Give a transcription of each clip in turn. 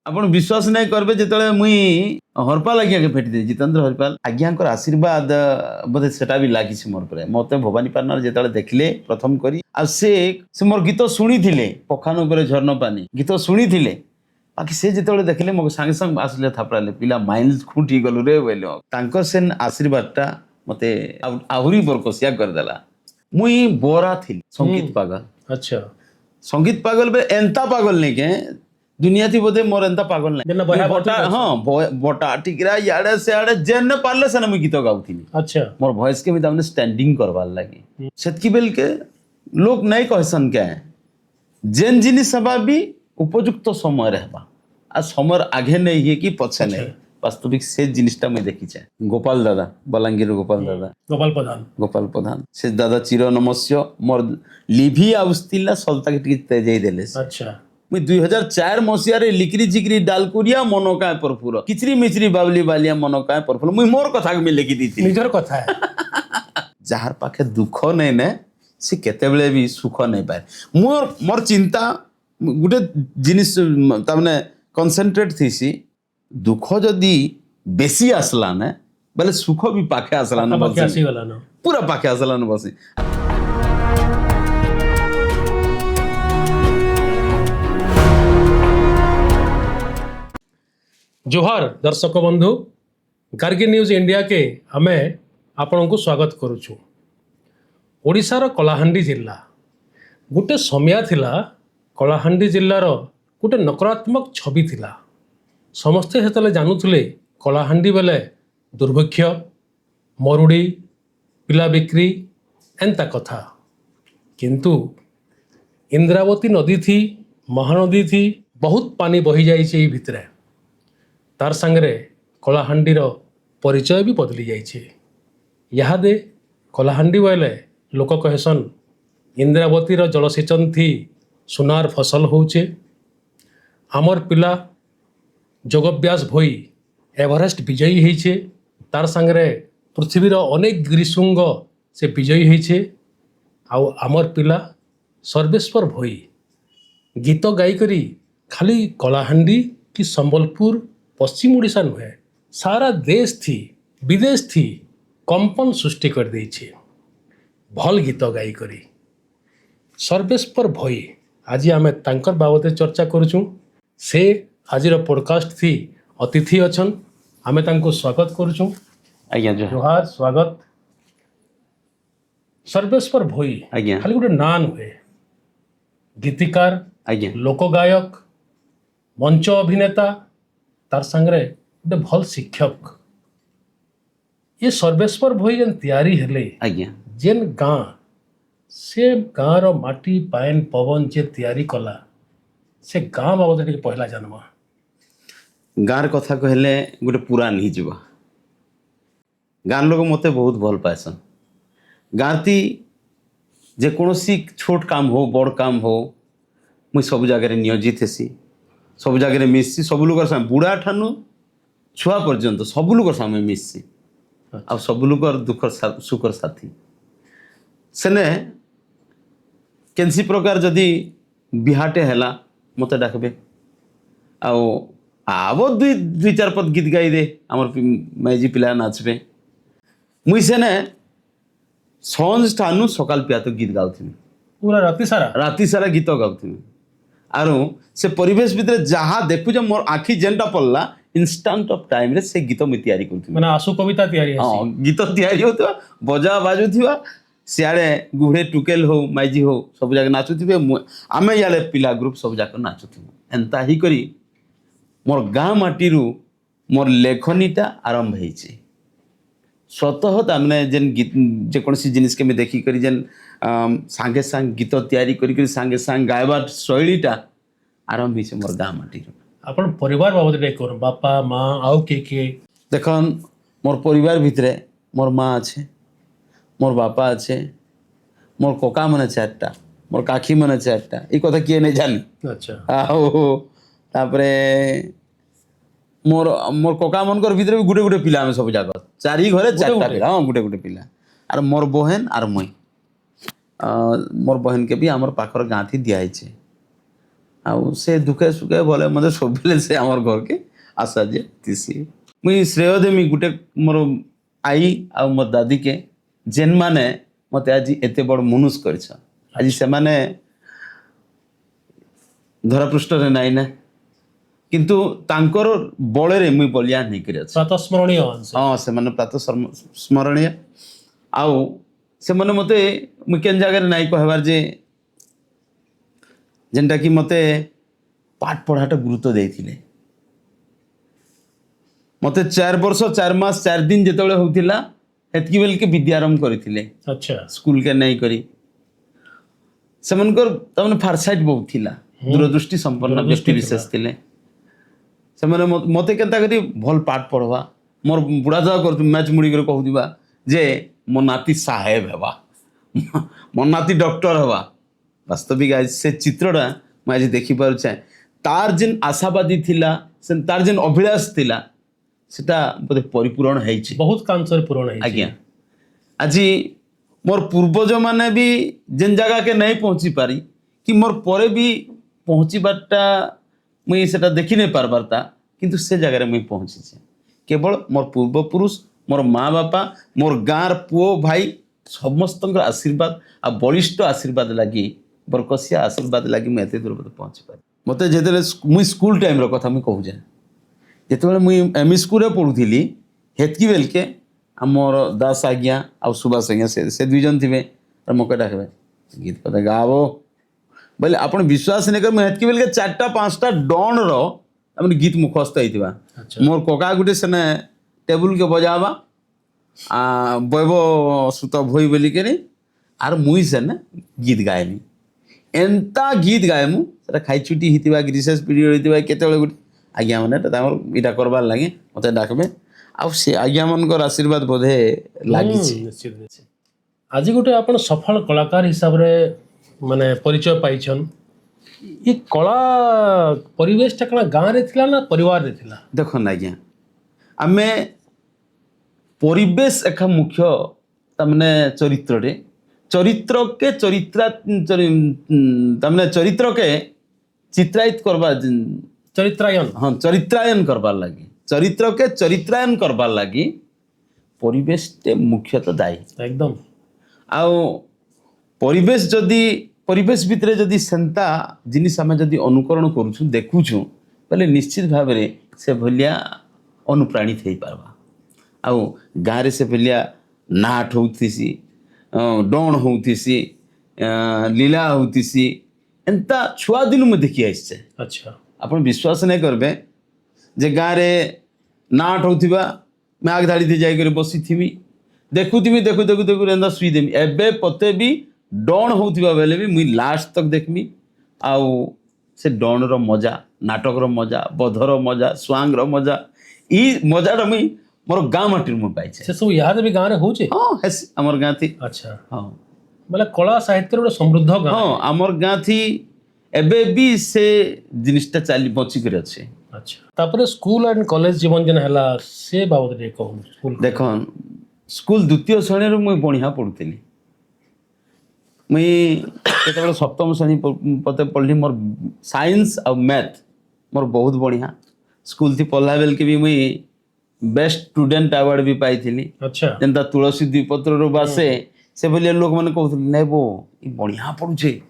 ଆପଣ ବିଶ୍ୱାସ ନାଇଁ କରିବେ ଯେତେବେଳେ ମୁଇଁ ହରପାଲ ଆଜ୍ଞାକେ ଭେଟିଦେଲି ଜିତେନ୍ଦ୍ର ହରପାଲ ଆଜ୍ଞାଙ୍କର ଆଶୀର୍ବାଦ ବୋଧେ ସେଟା ବି ଲାଗିଛି ମୋର ଉପରେ ମତେ ଭବାନୀପାଟଣାରେ ଯେତେବେଳେ ଦେଖିଲେ ପ୍ରଥମ କରି ଆଉ ସେ ମୋର ଗୀତ ଶୁଣିଥିଲେ ପଖାନ ଉପରେ ଝର୍ଣ୍ଣ ପାନି ଗୀତ ଶୁଣିଥିଲେ ବାକି ସେ ଯେତେବେଳେ ଦେଖିଲେ ମୋ ସାଙ୍ଗେ ସାଙ୍ଗେ ଆସିଲେ ଥାପଡ଼ାଲେ ପିଲା ମାଇଣ୍ଡ ଖୁଣ୍ଟି ଗଲୁ ରେ ବୋଇଲେ ତାଙ୍କର ସେ ଆଶୀର୍ବାଦଟା ମତେ ଆହୁରି ବରକସିଆ କରିଦେଲା ମୁଇଁ ବରା ଥିଲି ସଙ୍ଗୀତ ପାଗଲ अच्छा संगीत पागल बे एंता पागल नहीं के दुनिया थी बोधे मोर एंता पागल जेन्ना नहीं बया बटा बात हाँ बटा टिकरा याड़े से याड़े जेन पारले से ना मैं गीत गाउथी अच्छा मोर वॉइस के भी तामने स्टैंडिंग करवार लगी सेतकी बेल के लोग नहीं कहसन के जेन जिनिस सभा भी उपयुक्त समय रहबा आ समय आगे नहीं है कि पछे नहीं वास्तविक से जिनिसटा मैं देखी छे गोपाल दादा बलांगीर गोपाल दादा गोपाल प्रधान से दादा चिर नमस्य मोर लिभि आउस्तिला सलता के टिके तेजई देले अच्छा मुई 2004 मसिया रे लिकरी जिकरी डालकुरिया मनोकाय परफुर किचरी मिचरी बावली बालिया मनोकाय परफुर मुई मोर कथा के मैं लिखि दीथि निजर कथा है जहार पाखे दुख नहीं ने से केते बेले भी सुख नहीं पाए मोर मोर चिंता गुटे जिनिस तामने कॉन्सेंट्रेट थीसी दुख जदि बेसी आसला ने बेले सुख भी पाखे आसला न बाकी आसी वाला ना पूरा पाखे आसला न बसी जोहार दर्शक बंधु गार्गी न्यूज इंडिया के आमे आपण को स्वागत करुचु ओडिशार कलाहांडी जिल्ला गोटे समय थिला कलाहांडी जिल्लार गोटे नकारात्मक छवि थिला समस्ते सेतले जानूले कलाहांडी बेले दुर्भिक्ष मरुड़ी पिला बिक्री एंता कथा किंतु इंद्रावती नदी थी महानदी थी बहुत पानी बही जाइए भितरे तार संगरे कलाहांडीर परिचय भी बदली जाइए यादे कलाहांडी बोले लोक कहसन इंद्रावतीर जलसेचन थी सुनार फसल होचे आमर पिला जोगव्यास भई एवरेस्ट विजयी होइछे तार संगरे पृथ्वीर अनेक गिरिशृंग से विजयी होइछे आउ आमर पिला सर्वेश्वर भई गीत गायिकरी खाली कलाहांडी कि संबलपुर पश्चिम ओडिशा नुहे सारा देश थी विदेश थी कंपन सृष्टि कर देइछे भल गीत गाई करी सर्वेश्वर भई आज आमे तांकर बाबते चर्चा करूछु से आजिर पॉडकास्ट थी अतिथि अछन आमे तांको स्वागत करूछु आज्ञा जोहार स्वागत सर्वेश्वर भई आज्ञा खाली गोटे ना नुहे गीतिकार आज्ञा लोकगायक मंच अभिनेता तार संगरे गोटे भल शिक्षक ये सर्वेश्वर भई जेन तैयारी हेले आज्ञा जेन गाँ से गाँव रो माटी पाइन पवन जे तैयारी कला से गाँ बाबद पहला जन्म गाँर कथा कहले गोटे पूरा नहीं जीवा गाँ लोग मते बहुत भल पाएसन गाँती जेकोसी छोट काम हो बड़ काम हो मुई सब जगह नियोजित हेसी सब जगह मिससी सब लोग सामने बुढ़ा ठानु छुआ पर्यंत सब लोग सामने मिससी आ सब लोग दुख सुखर साथी सेने केनसी प्रकार जदि बिहाटे हैला मते डाकबे आओ आवो दुई दुई चार पद गीत गाई दे आमर मैजी पिला नाचबे मुई सेने संज ठानु सकाल पिया तो गीत गाउथि पूरा राति सारा गीत गाउथि आरो से परिवेश भितर जहाँ देखु जे मोर आखि जेनटा पड़ला इंस्टेंट ऑफ टाइम रे से गीत मुई तैयारी करथि माने आसु कविता तैयारी हां गीत तैयारी होतवा बजा बाजुथिवा सियाड़े गुढ़े टुकेल हो माइजी हो सब जगह नाचुथिबे आमे याले पिला ग्रुप सब जाक नाचुथिबे एंता ही करी मोर गाँ माटीरू मोर लेखनीटा आरंभ होइछे स्वतः तामने जेन गीत जेकोसी जिनिस के मैं देखी करी जेन सांगे सांग गीत तैयारी करी सांगे सांग गायबार शैलीटा आरंभ होइछे मोर गाँ माटीरू अपन परिवार बाबद कोन बापा माँ आउ के देखन मोर परिवार भितरे मोर माँ अच्छे मोर बापा अच्छे मोर कोका मने चारटा मोर काखी मने चारटा ई कथा किए नहीं जानी अच्छा आओ तापरे मोर मोर कोका मनकर भितर भी गुटे गुटे पिला हम सब जाक चारि घरे चारटा पिला हां गुटे गुटे पिला आर मोर बहन आर मुई मोर बहन के भी हमर पाखर गाँथी दिया है ଆଉ ସେ ଦୁଃଖେ ସୁଖେ ଭଲେ ମତେ ସବୁବେଳେ ସେ ଆମର ଘରକେ ଆସା ଯେ ଥିସି ମୁଇଁ ଶ୍ରେୟ ଦେମି ଗୋଟେ ମୋର ଆଈ ଆଉ ମୋ ଦାଦିକେ ଯେନ୍ମାନେ ମତେ ଆଜି ଏତେ ବଡ଼ ମନୁଷ କରିଛନ୍ ଆଜି ସେମାନେ ଧରାପୃଷ୍ଠରେ ନାଇଁ ନା କିନ୍ତୁ ତାଙ୍କର ବଳରେ ମୁଇଁ ବଳିୟାନ ହେଇକରି ଅଛି ପ୍ରାତଃସ୍ମରଣୀୟ ଅଂଶ। ହଁ ସେମାନେ ପ୍ରାତଃ ସ୍ମରଣୀୟ ଆଉ ସେମାନେ ମତେ ମୁଇଁ କେନ୍ ଜାଗାରେ ନାଇଁ କହିବାର ଯେ ଯେନ୍ଟାକି ମତେ ପାଠ ପଢ଼ାଟା ଗୁରୁତ୍ୱ ଦେଇଥିଲେ ମତେ 4 ବର୍ଷ 4 ମାସ 4 ଦିନ ଯେତେବେଳେ ହଉଥିଲା ହେତକି ବେଲକେ ବିଦ୍ୟାରମ୍ଭ କରିଥିଲେ ଆଚ୍ଛା ସ୍କୁଲକେ ନେଇ କରି ସେମାନଙ୍କର ତାମାନେ ଫାରସାଇଟ୍ ବହୁତ ଥିଲା ଦୂରଦୃଷ୍ଟି ସମ୍ପନ୍ନ ବ୍ୟକ୍ତି ବିଶେଷ ଥିଲେ ସେମାନେ ମତେ କେନ୍ତା କରି ଭଲ ପାଠ ପଢ଼ବା ମୋର ବୁଢ଼ା ଦାଦା କରୁଥିବା ମ୍ୟାଚ୍ ମୁଡ଼ିକରି କହୁଥିବା ଯେ ମୋ ନାତି ସାହେବ ହେବା ମୋ ନାତି ଡକ୍ଟର ହେବା ବାସ୍ତବିକ ଆଜି ସେ ଚିତ୍ରଟା ମୁଁ ଆଜି ଦେଖିପାରୁଛେ ତାର ଯେନ୍ ଆଶାବାଦୀ ଥିଲା ତାର ଯେନ୍ ଅଭିଳାଷ ଥିଲା ସେଟା ବୋଧେ ପରିପୂରଣ ହେଇଛି ବହୁତ କାଂଶରେ ପୂରଣ ହେଇଛି। ଆଜ୍ଞା ଆଜି मोर पूर्वज माने भी जेन जगह के नहीं पहुँची पारी कि मोर परे भी पहुँचीबारटा मुई सेटा देखी नहीं पारबारता किंतु से जगह मुई पहुँची केवल मोर पूर्वपुरुष मोर माँ बापा मोर गाँर पुओ भाई समस्त आशीर्वाद आ बलिष्ठ आशीर्वाद लगी बरकसिया आशीर्वाद लगी मुझे एत दूर पहुँची पारी मत जो मुई स्कूल टाइम कथा मुई कहूँ जिते मुई एम इ स्कूल पढ़ुली हेतकी बेलके आमर दास आज्ञा आ सुभाष आज्ञा से दुई जन थे मके डाकबे गीत पता गाबो बोले आप विश्वास नहीं कर हेतकी बेलके 4टा 5टा डन रे गीत मुखस्त होता मोर कका गुटे सेने टेबुल के बजावा बैब सुत भई बोलिक आर मुई सेने गीत गायमी एंता गीत गायमु से खाई छुट्टी होता रिसेस पीरियड होता केत गोटे आज्ञा मैंने इटा करबार लगे मत डाकबे आउ से आज्ञा मनकर आशीर्वाद बोधे लगी आज गोटे आप सफल कलाकार हिसाब रे माने परिचय पाइछन ये कला परिवेश कण गाँव रे थिला ना परिवार रे थिला देखन आज्ञा आमे परिवेश एक मुख्य तमने चरित्र के चरित्र के चित्रायित करबा चरित्रायन हाँ चरित्रायन करबार लगी चरित्र के चरित्रायन करबार लगी परिवेश टे मुख्यतः दायी एकदम आउ परिवेश जदि परिवेश भितर जदि सेंता जिनिस आम जदि अनुकरण करूछु देखुछु पहले निश्चित भाव में से भलिया अनुप्राणित हो पारबा आउ गाँव रे से भलिया नाट होतीसी डण होतीसी लीला होतीसी एंता छुआ दिन में देखी आइसे अच्छा आप विश्वास नहीं करबे जे गाँव रे नाट होथिबा मैं आग धाड़ी थी जाकर बसी थी देखुथी देखु देखु देखु एंता सुई देमी एबे पते भी डण होथिबा बेले भी मुई लास्ट तक देखमी आउ से डण रो मजा नाटक रो मजा बधर मजा स्वांग रो मजा ई मजाटा मुई मोर गाँ माटी मुई पाइछे से सब याद भी गाँव रे होचे हाँ हेस हमर गाँ थी अच्छा हाँ बोले कला साहित्य रो समृद्ध गाँव हाँ हमर गाँ थी एबे भी से जिनिसटा चाली बची कर अच्छे अच्छा तापर स्कूल एंड कॉलेज जीवन जन हला से बाबद रे कहू स्कूल देखन स्कूल द्वितीय श्रेणी रे मुई बढ़िया पढ़ुଥିଲି मुई केतबेले सप्तम श्रेणी पते पढ़ली मोर साइंस और मैथ मोर बहुत बढ़िया स्कूल थी पढ़ला बेल के भी मुई बेस्ट स्टूडेंट अवार्ड भी पाइଥିଲି अच्छा जेंता तुलसी द्विपत्र रो बासे से बोलिया लोग माने कहउथले नै बो ई बढ़िया पढ़ुछे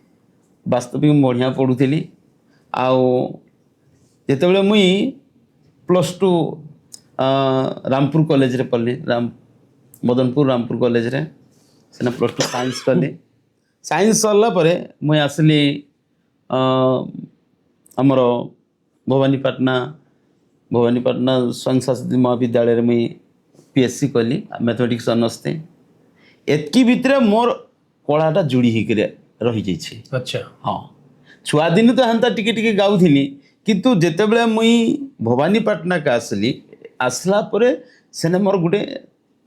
वास्तविक बढ़िया पढ़ुଥିଲି आउ जेतेबेले मुई +2 रामपुर कॉलेज रे पढ़ली मदनपुर रामपुर कॉलेज रे सेना +2 साइंस कली साइंस सरला परे मुई आसली हमर भवानीपाटना स्वयं शासित महाविद्यालय रे मुई पीएससी कली मैथमेटिक्स ऑनर्स थे एतकी भितरे मोर कलाटा जुड़ी ही रही जाइछे अच्छा हाँ छुआ दिन तो हेन्ता टिके टिके गाउथिली किंतु जेतेबेले मुई भवानीपाटना का आसला परे सेने मोर गुटे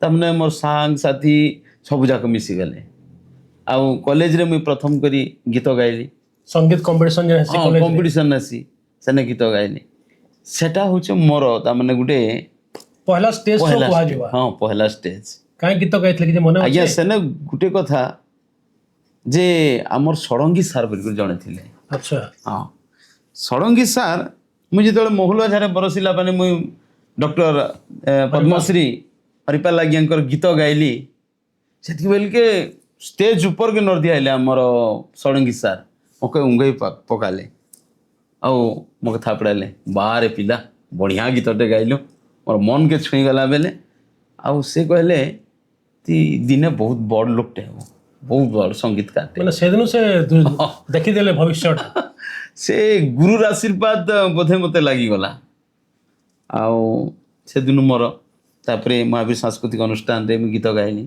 तमने मोर सांग साथी सब जाक मिसी गले आउ कॉलेज रे मुई प्रथम करी गीत गाइली संगीत कंपटीशन जन हसी कॉलेज कंपटीशन आसी सेने गीत गाइली सेटा होचे मोर तमने गुटे पहला स्टेज शो कुआ जवा हाँ पहला स्टेज काई गीत गाइतले कि मने आज्ञा सेने गुटे कथा जे आमर षडंगी सार बोल जणे थिले अच्छा हाँ ଷଡ଼ଙ୍ଗୀ ସାର୍ ମୁଁ ଯେତେବେଳେ ମହୁଲ ଝାରେ ବରସିଲା ପାନି ମୁଇଁ ଡକ୍ଟର ପଦ୍ମଶ୍ରୀ ହରିପାଲ ଆଜ୍ଞାଙ୍କର ଗୀତ ଗାଇଲି ସେତିକି ବେଲକେ ଷ୍ଟେଜ୍ ଉପରକେ ନର୍ଦି ଆଇଲେ ଆମର ଷଡ଼ଙ୍ଗୀ ସାର୍ ମୋତେ ଉଙ୍ଗେଇ ପକାଲେ ଆଉ ମୋତେ ଥାପଡ଼ାଇଲେ ବାହାରେ ପିଲା ବଢ଼ିଆ ଗୀତଟେ ଗାଇଲୁ ମୋର ମନକେ ଛୁଇଁଗଲା ବେଲେ ଆଉ ସେ କହିଲେ ତି ଦିନେ ବହୁତ ବଡ଼ ଲୋକଟେ ହେବ ବହୁତ ବଡ଼ ସଙ୍ଗୀତକାରଟେ ମାନେ ସେଦିନ ସେ ଦେଖିଦେଲେ ଭବିଷ୍ୟଟା ସେ ଗୁରୁର ଆଶୀର୍ବାଦ ବୋଧେ ମୋତେ ଲାଗିଗଲା ଆଉ ସେଦିନ ମୋର ତାପରେ ମହାବୀର ସାଂସ୍କୃତିକ ଅନୁଷ୍ଠାନରେ ମୁଁ ଗୀତ ଗାଇଲି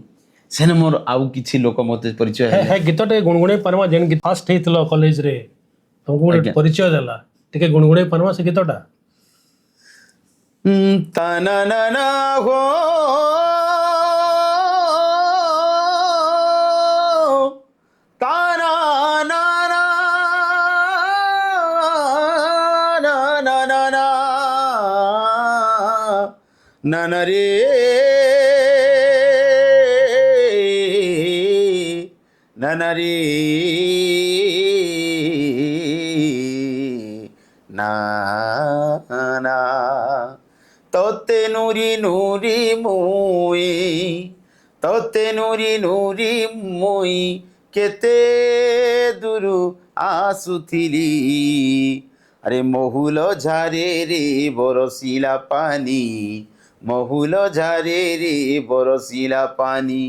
ସେନେ ମୋର ଆଉ କିଛି ଲୋକ ମୋତେ ପରିଚୟ ହେଲେ ହେ ଗୀତଟେ ଗୁଣଗୁଣେଇ ପାରମା ଯେନ୍ ଗୀତ ଫାଷ୍ଟ ହେଇଥିଲ କଲେଜରେ ତମକୁ ଗୋଟେ ଆଜ୍ଞା। ପରିଚୟ ଦେଲା ଟିକେ ଗୁଣଗୁଣେଇ ପାରମା ସେ ଗୀତଟା ତାନା ନା ନା ହୋ ତାନା ନା ନା ନା ନା ନା ନା ନା ନା ରେ না না রে না না তোতে নুরি নুরি মুই তোতে নুরি নুরি মুই কেতে দূরু আসুথিলি আরে মহুল ঝারে রে বরসিলা পানি মহুল ঝারে রে বরসিলা পানি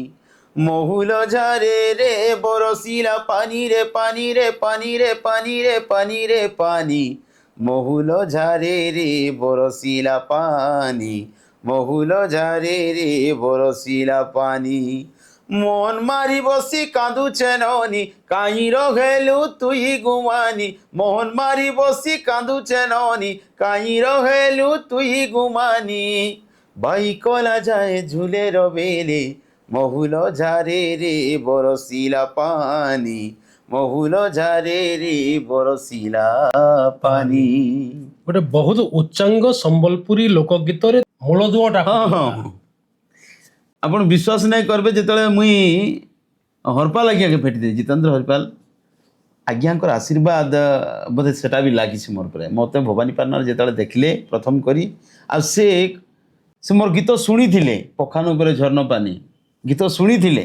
মহুল ঝারে রে বরসিলা পানি রে পানি রে পানি রে পানি রে পানি রে পানি মহুল ঝারে রে বরসিলা পানি মহুল ঝারে রে বরসিলা পানি মন মারি বসি কাঁদুছে ননি কাই রহেলু তুই গুমানি মন মারি বসি কাঁদুছে ননি কাই রহেলু তুই গুমানি বাইকলা যায় ঝুলে রবেলে মহুল ঝারে রে বরসিলা পানি মহুল ঝারে রে বরসিলা পানি ଗୋଟେ ବହୁତ ଉଚ୍ଚାଙ୍ଗ ସମ୍ବଲପୁରୀ ଲୋକଗୀତରେ ମୂଳଦୁଆଟା ହଁ ହଁ ଆପଣ ବିଶ୍ୱାସ ନାଇଁ କରିବେ ଯେତେବେଳେ ମୁଇଁ ହରପାଲ ଆଜ୍ଞାକେ ଭେଟିଦେଲି ଜିତେନ୍ଦ୍ର ହରପାଲ ଆଜ୍ଞାଙ୍କର ଆଶୀର୍ବାଦ ବୋଧେ ସେଟା ବି ଲାଗିଛି ମୋର ଉପରେ ମୋତେ ଭବାନୀପାଟଣାରେ ଯେତେବେଳେ ଦେଖିଲେ ପ୍ରଥମ କରି ଆଉ ସେ ମୋର ଗୀତ ଶୁଣିଥିଲେ ପଖାନ ଉପରେ ଝର୍ଣ୍ଣ ପାନି ଗୀତ ଶୁଣିଥିଲେ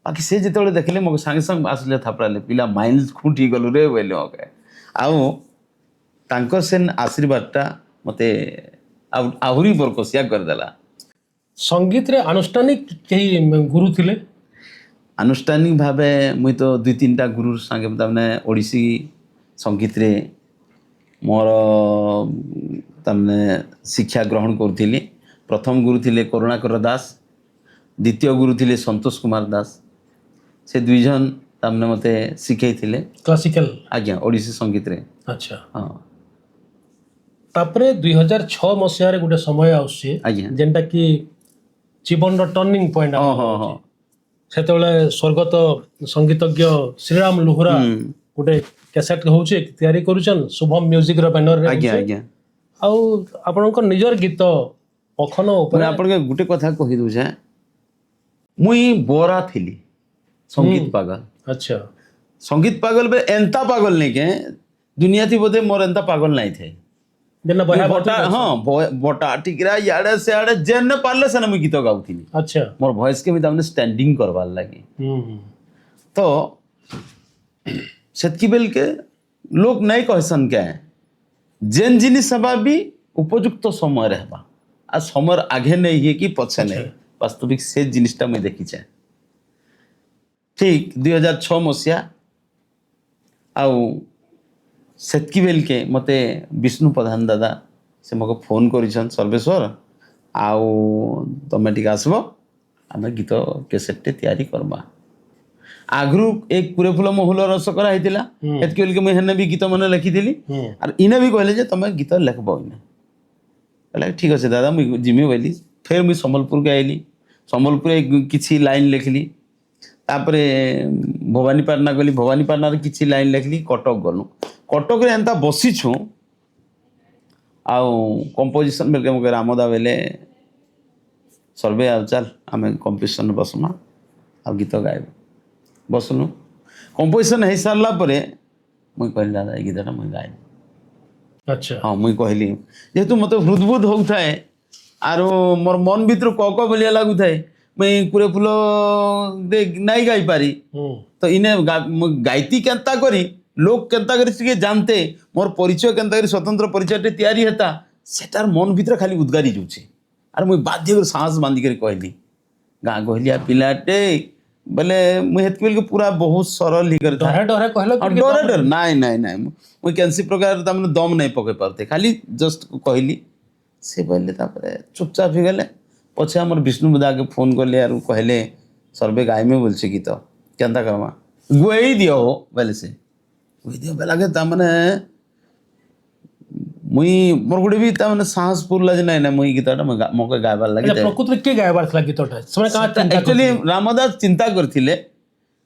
ବାକି ସେ ଯେତେବେଳେ ଦେଖିଲେ ମୋ ସାଙ୍ଗେ ସାଙ୍ଗେ ଆସିଲେ ଥାପଡ଼ାଲେ ପିଲା ମାଇଣ୍ଡ ଖୁଣ୍ଟି ଗଲୁ ରେ ବୋଇଲେ ଓକେ ଆଉ ତାଙ୍କ ସେନ୍ ଆଶୀର୍ବାଦଟା ମୋତେ ଆହୁରି ବରକସିଆ କରିଦେଲା ସଙ୍ଗୀତରେ ଆନୁଷ୍ଠାନିକ କେହି ଗୁରୁ ଥିଲେ ଆନୁଷ୍ଠାନିକ ଭାବେ ମୁଇଁ ତ ଦୁଇ ତିନିଟା ଗୁରୁର ସାଙ୍ଗେ ତାମାନେ ଓଡ଼ିଶୀ ସଙ୍ଗୀତରେ ମୋର ତାମାନେ ଶିକ୍ଷା ଗ୍ରହଣ କରୁଥିଲି ପ୍ରଥମ ଗୁରୁ ଥିଲେ କରୁଣାକର ଦାସ ଦ୍ୱିତୀୟ ଗୁରୁ ଥିଲେ ସନ୍ତୋଷ କୁମାର ଦାସ ସେ ଦୁଇ ଜଣ ତାମାନେ ମୋତେ ଶିଖେଇଥିଲେ କ୍ଲାସିକାଲ ଆଜ୍ଞା ଓଡ଼ିଶୀ ସଙ୍ଗୀତରେ ଆଚ୍ଛା ହଁ ତାପରେ 2006 ମସିହାରେ ଗୋଟେ ସମୟ ଆସୁଛି ଆଜ୍ଞା ଯେନ୍ଟା କି ଜୀବନର ଟର୍ଣ୍ଣିଂ ପଏଣ୍ଟ ହଁ ହଁ ହଁ ସେତେବେଳେ ସ୍ୱର୍ଗତ ସଙ୍ଗୀତଜ୍ଞ ଶ୍ରୀରାମ ଲୁହୁରା ଗୋଟେ କ୍ୟାସେଟ୍ ହଉଛି ତିଆରି କରୁଛନ୍ ଶୁଭମ ମ୍ୟୁଜିକର ବ୍ୟାନରରେ ଆଜ୍ଞା ଆଜ୍ଞା ଆଉ ଆପଣଙ୍କ ନିଜର ଗୀତ ପଖନ ମୁଁ ଉପରେ ଆପଣଙ୍କୁ ଗୋଟେ କଥା କହିଦେଉଛେ ମୁଇଁ ବରା ଥିଲି ସଙ୍ଗୀତ ପାଗଲ ଆଚ୍ଛା ସଙ୍ଗୀତ ପାଗଲ ବେ ଏନ୍ତା ପାଗଲ ନାଇଁ କେ ଦୁନିଆ ଥି ବୋଧେ ମୋର ଏନ୍ତା ପାଗଲ ନାଇଁ ଥାଏ ଯେନ୍ଟା ବଢିଆ ବଟା ହଁ ବଟା ଟିକରା ଇଆଡ଼େ ସିଆଡ଼େ ଯେନେ ପାରିଲେ ସେନେ ମୁଇଁ ଗୀତ ଗାଉଥିଲି ଆଚ୍ଛା ମୋର ଭଏସ୍କେ ବି ତାମାନେ ଷ୍ଟାଣ୍ଡିଂ କରବାର୍ ଲାଗି ତ ସେତ୍କି ବେଲକେ ଲୋକ ନାଇଁ କହେସନ୍ କେ ଯେନ୍ ଜିନିଷ ହେବା ବି ଉପଯୁକ୍ତ ସମୟରେ ହେବା ଆଉ ସମୟର ଆଘେ ନେଇ ହୁଏ କି ପଛେ ନେଇ ବାସ୍ତବିକ ସେ ଜିନିଷଟା ମୁଇଁ ଦେଖିଛେ ଠିକ୍ 2006 ମସିହା ଆଉ ସେତ୍କି ବେଲକେ ମୋତେ ବିଷ୍ଣୁ ପ୍ରଧାନ ଦାଦା ସେ ମୋତେ ଫୋନ୍ କରିଛନ୍ ସର୍ବେଶ୍ୱର ଆଉ ତମେ ଟିକେ ଆସିବ ଆମେ ଗୀତ କ୍ୟାସେଟ୍ଟେ ତିଆରି କର୍ମା ଆଗରୁ ଏକ ପୁରେ ଫୁଲ ମହୁଲ ରସ କରା ହେଇଥିଲା ଏତ୍କି ବେଲକେ ମୁଇଁ ହେନେ ବି ଗୀତ ମାନେ ଲେଖିଥିଲି ଆର୍ ଇନେ ବି କହିଲେ ଯେ ତମେ ଗୀତ ଲେଖବ ଇନେ କହିଲେ ଠିକ୍ ଅଛି ଦାଦା ମୁଇଁ ଯିମି ବୋଇଲି ଫେର୍ ମୁଇଁ ସମ୍ବଲପୁରକେ ଆଇଲି ସମ୍ବଲପୁରରେ କିଛି ଲାଇନ୍ ଲେଖିଲି ତାପରେ ଭବାନୀପାଟଣା ଗଲି ଭବାନୀପାଟଣାରେ କିଛି ଲାଇନ୍ ଲେଖିଲି କଟକ ଗଲୁ କଟକରେ ଏନ୍ତା ବସିଛୁ ଆଉ କମ୍ପୋଜିସନ୍ ବେଲକେ ମୋତେ ରାମଦା ବେଲେ ସର୍ବେ ଆଉ ଚାଲ ଆମେ କମ୍ପୋଜିସନ୍ ବସମା ଆଉ ଗୀତ ଗାଇବୁ ବସଲୁ କମ୍ପୋଜିସନ୍ ହେଇସାରିଲା ପରେ ମୁଇଁ କହିଲି ଦାଦା ଏଇ ଗୀତଟା ମୁଇଁ ଗାଇବି अच्छा हाँ मुई कहली जेहेतु मत हृदबुद होउथाए आरो मोर मन भीतर कक बलिया लागुथाए मुई कुरे फुल दे नाई गाई पारी तो इने गाइती केंता करी लोक केंता करी सिके जानते मोर परिचय केंता करी स्वतंत्र परिचय तैयारी हेता सेटार मन भीतर खाली उद्गारी जाउछे आर मुई बाध्य कर साहस बांधी कर कहली गाँ कहलिया पिलाटे बोले मुई हेतक बेल के पूरा बहुत सरल ही कर था डरे डरे कहलो हाँ, डरे डर नाई नाई नाई मुई कैंसी प्रकार तामने दम नहीं पके पारते खाली जस्ट कहली से बोले तापरे चुपचाप ही गले पछे हमर विष्णु बुदा के फोन करले यार कहले सर्वे गाय में बोलछे की तो केंता करमा गुई दियो हो बोले से गुई दियो बेला के तामने मुई मोर गुडे भी तामने साहस पुरला जे नहीं मुई गीतटा मके गायबार लागि प्रकृति के गायबार थला गीतटा समय का चिंता एक्चुअली रामदास चिंता करथिले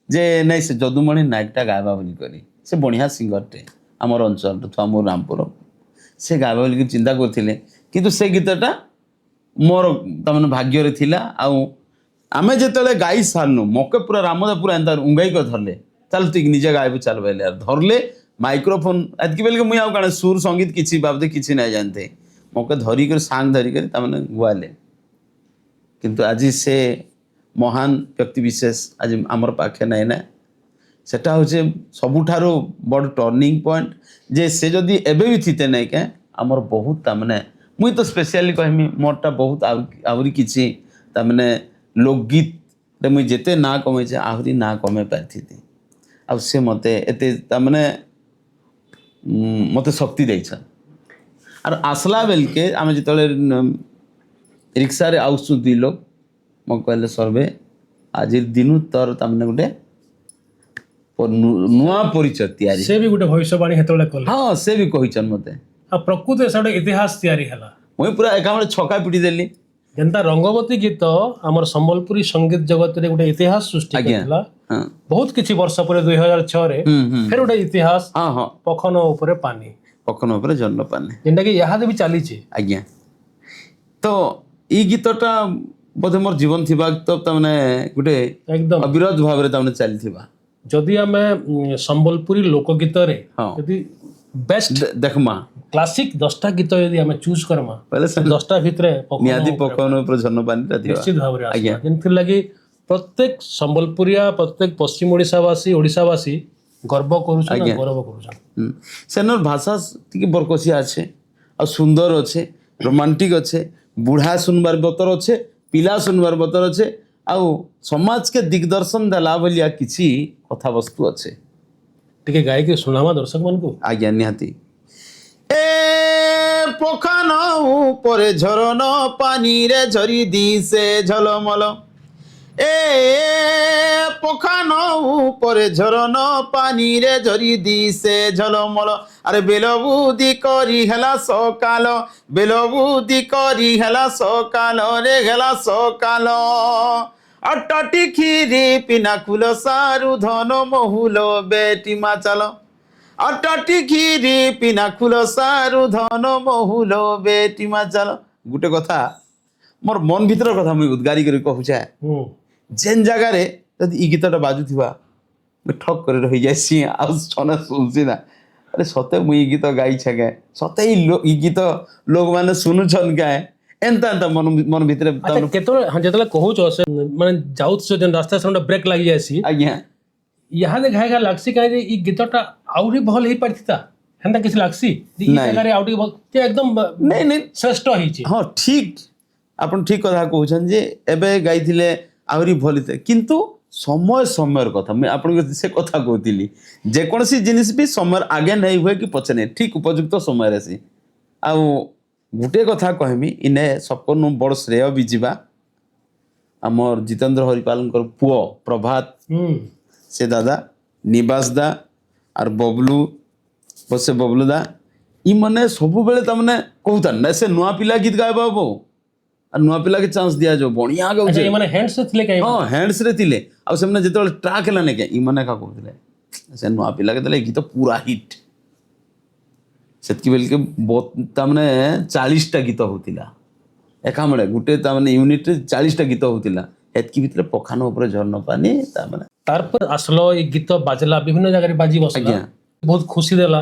जे नहीं से जदुमणि नायकटा गायबा बोली करी से बढ़िया सिंगरटे आमर अंचल तो आम रामपुर से गायबा बोली चिंता करथिले किंतु से गीतटा मोर तमने भाग्य थिला आउ आमे जेतले गाई सारनु मके पूरा रामदा पूरा एंता उंगाई कर धरले चल तू निजे गायबे चल बेले यार धरले माइक्रोफोन एतकी बेल के मुई आउ काना सुर संगीत किछि बाबदे किछि नहीं जानते मके धरी कर सांग धरी कर तमने गुआले किंतु आज से महान व्यक्ति विशेष आज आमर पाखे नाई ना सेटा होचे सबुठारो बड़ टर्निंग पॉइंट जे से जदि एबे भी थिते नहीं के आमर बहुत तामने मुई तो स्पेशली कहमी मोरटा बहुत आहुरी किछि तामने लोकगीत रे मुई जेते ना कमे छे आहुरी ना कमे पारथिते आ से मते एते तामने मते शक्ति दैछन और आसला बेल के आमे जेतले रिक्शा रे आउसु दुई लोग मो कहले सर्वे आज दिन तोर तमने गोटे नुआ परिचय तैयारी से भी गोटे भविष्यवाणी हेतले कल हाँ से भी कहिछन मते आ प्रकृति से इतिहास तैयारी हला मुई पूरा एकामरे छका पिटी देली जेनता रंगवती गीत हमर संबलपुरी संगीत जगत रे गोटे इतिहास सृष्टि करथिला हाँ बहुत किछि वर्ष पर 2006 रे फिर गोटे इतिहास हाँ हाँ पखन ऊपर पानी पखन ऊपर जन्न पानी जेनटा कि यहादे भी चली छे आज्ञा तो ई गीतटा बोधे मोर जीवन थिबा तो तमने गोटे एकदम अविरत भाव रे तमने चली थिबा जदि हमें संबलपुरी लोकगीत रे हाँ। यदि बेस्ट देखमा क्लासिक 10टा गीत यदि हमें चूज करमा पहले से 10टा भितरे नियादी पखन ऊपर जन्न पानी ता दिबा निश्चित भाव रे आज्ञा। आज्ञा जिनथि लागि प्रत्येक संबलपुरिया प्रत्येक पश्चिम ओडिशावासी गर्व करूछन आज्ञा। गौरव करूछन सेनर भाषा टिके बरकसी अच्छे और सुंदर अच्छे रोमांटिक अच्छे बुढ़ा सुनबार बतर अच्छे पिला सुनबार बतर अच्छे आउ समाज के दिग्दर्शन देला बलिया किछि कथा वस्तु अच्छे टिके गाय के सुनामा दर्शक मन को आज्ञा निहाती ए पखान ऊपर झरन पानी रे झरी दिसे झलमल ए पखान ऊपर झरन पानी रे झरी दिसे झलमल अरे बेलबुदी करी हेला सकाल बेलबुदी करी हेला सकाल रे हेला सकाल अट्टी खीरी पिना कुल सारू धन महुल बेटी माचाल अट्टी खीरी पिना कुल सारू धन महुल बेटी माचाल गुटे कथा मोर मन भीतर कथा मुई उद्गारी करी कहूछे जेन जगह रे यदि ई गीतटा बाजुथिबा मैं ठक करे रही जाइसी आ छना सुनसी ना अरे सते मुई ई गीत गाई छगे सते ई गीत लोग माने सुनु छन गाए एंता एंता मन भीतर अच्छा केतो हम जतला कहूछ से माने जाउत से जन रास्ता से ब्रेक लागि जायसी आज्ञा यहाँ दे घाय लागसी काहे जे ई गीतटा आउरी भल हेई पारथिता हेंता किछ लागसी जे ई जगह रे आउटी ते एकदम नहीं नहीं श्रेष्ठ हिची हाँ ठीक आपन ठीक कथा कहउछन जे एबे गाइथिले आउरी भलिते किंतु समय समयर कथा मैं आपन से कथा कहतिली जे कोनसी जिनिस भी समय आगे नहीं हुए कि पछे नहीं ठीक उपयुक्त समय रेसी आ गोटे कथा कहमी इने सबको बड़ श्रेय भी जीवा आमर जितेंद्र हरिपाल पुओ प्रभात से दादा निवास दा और बबलू बसे बबलू दा ई मने सब बेले तमने कहूतन ना से नुआ पिला गीत गायबा बो और नुआ पिला के चांस दिया जो बढ़िया गाउछे अच्छा ये माने हैंड्स से थिले काहे हां हैंड्स रे थिले आ सेमने जेतले ट्रैक हेला ने के ई मने का कहउतले से नुआ पिला के तले गीत पूरा हिट सेतकी बेल के बहुत तमने 40टा गीत होतिला एकामळे गुटे तमने यूनिट रे 40टा गीत होतिला एतकी भितरे पखान ऊपर झरन पानी तमने तारपर आसलो ये गीत बाजला विभिन्न जगह रे बाजी बसला आज्ञा। बहुत खुशी देला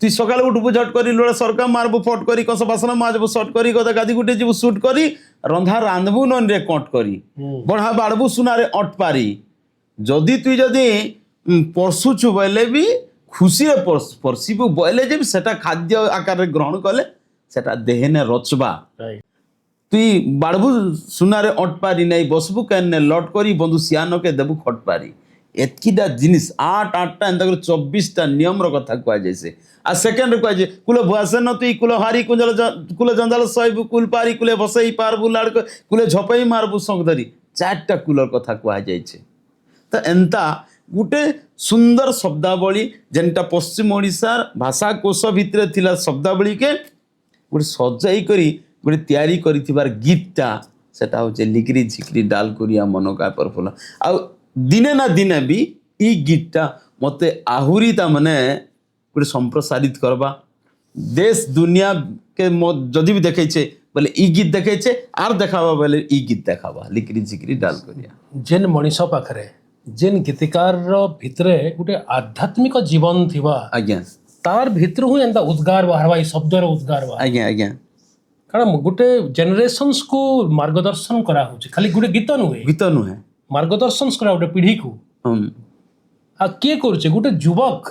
তুই সকালে উঠবু ঝট করি লোড়া সরকা মারবু ফট করি কষ বাসন মাজবু সট করি গদা গাদি গুটে যাবু সুট করি রন্ধা রাঁধবু ননরে কট করি বড়া বাড়বু সুনারে অট পারি যদি তুই যদি পরশুছু বলে বি খুশিরে পরশিবু বলে যে সেটা খাদ্য আকারে গ্রহণ কলে সেটা দেহেনে রচবা Right. তুই বাড়বু সুনারে অট পারি নাই বসবু কেনে লট করি বন্ধু সিয়ানকে দেবু খট পারি এতকিটা জিনিস আটটা এন্তা করে 24টা নিয়মর কথা কুয়াযাইছে আর সেকেন্ডরে কুয়াযাই কুলে ভুয়াসে ন তুই কুলে হারি কুলে জঞ্জাল সইবু কুল পারি কুলে বসাই পারবু লাড়ক কুলে ঝপাই মারবু শঙ্খ ধরি 4টা কুলর কথা কুয়াযাইছে তো এন্তা গোটে সুন্দর শব্দাবলী যেটা পশ্চিম ওড়িশার ভাষা কোষ ভিতরে থিলা শব্দাবলীকে গোটে সজাই করি গোটে তৈরি করিবার গীতটা সেটা হচ্ছে লিকরি ঝিকরি ডাল করিয়া মন কাপর ফুল আউ দিনে না দিনে বি ই গীতটা মতে আহুরি তা মানে গোটে সম্প্রসারিত করবা দেশ দুনিয়াকে যদি বি দেখাইছে বলে ই গীত দেখাইছে আর দেখাবা বলে ই গীত দেখাবা লিকরি ঝিকরি ডাল করিয়া जेन मनीष पाखरे जेन गीतिकार भितरे गोटे आध्यात्मिक जीवन थिबा आज्ञा तार भितर हूँ एंता उद्गार बाहरवा ई शब्दर उद्गार बाहर आज्ञा आज्ञा कारण गोटे जेनरेशन्स को मार्गदर्शन करा होची खाली गोटे गीत नुहे गीत नुहे मार्गदर्शन करा गोटे पीढ़ी को आ किए करूचे गोटे युवक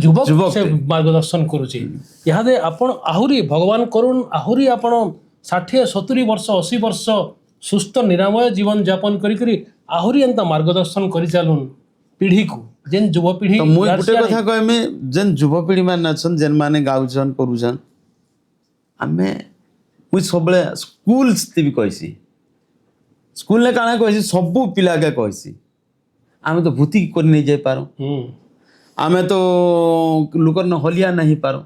युवक से मार्गदर्शन करूचे इहादे आपण आहुरी भगवान करुण आहुरी आपण 60-70 वर्ष 80 वर्ष सुस्थ निरामय जीवन यापन करी आहुरी एंता मार्गदर्शन करी चालुन पीढ़ी को जेन युवा पीढ़ी तो मुई गुटे कथा कहमे जेन युवपीढ़ी मान अछन जेन माने गाउछन करूछन आमे मुई सबले स्कूल भी कहसी स्कूल ने काना कहसी सब पिला के कहसी आमे तो भूति कर नहीं जाय पारो आमे तो लोकर न हलिया नहीं पारो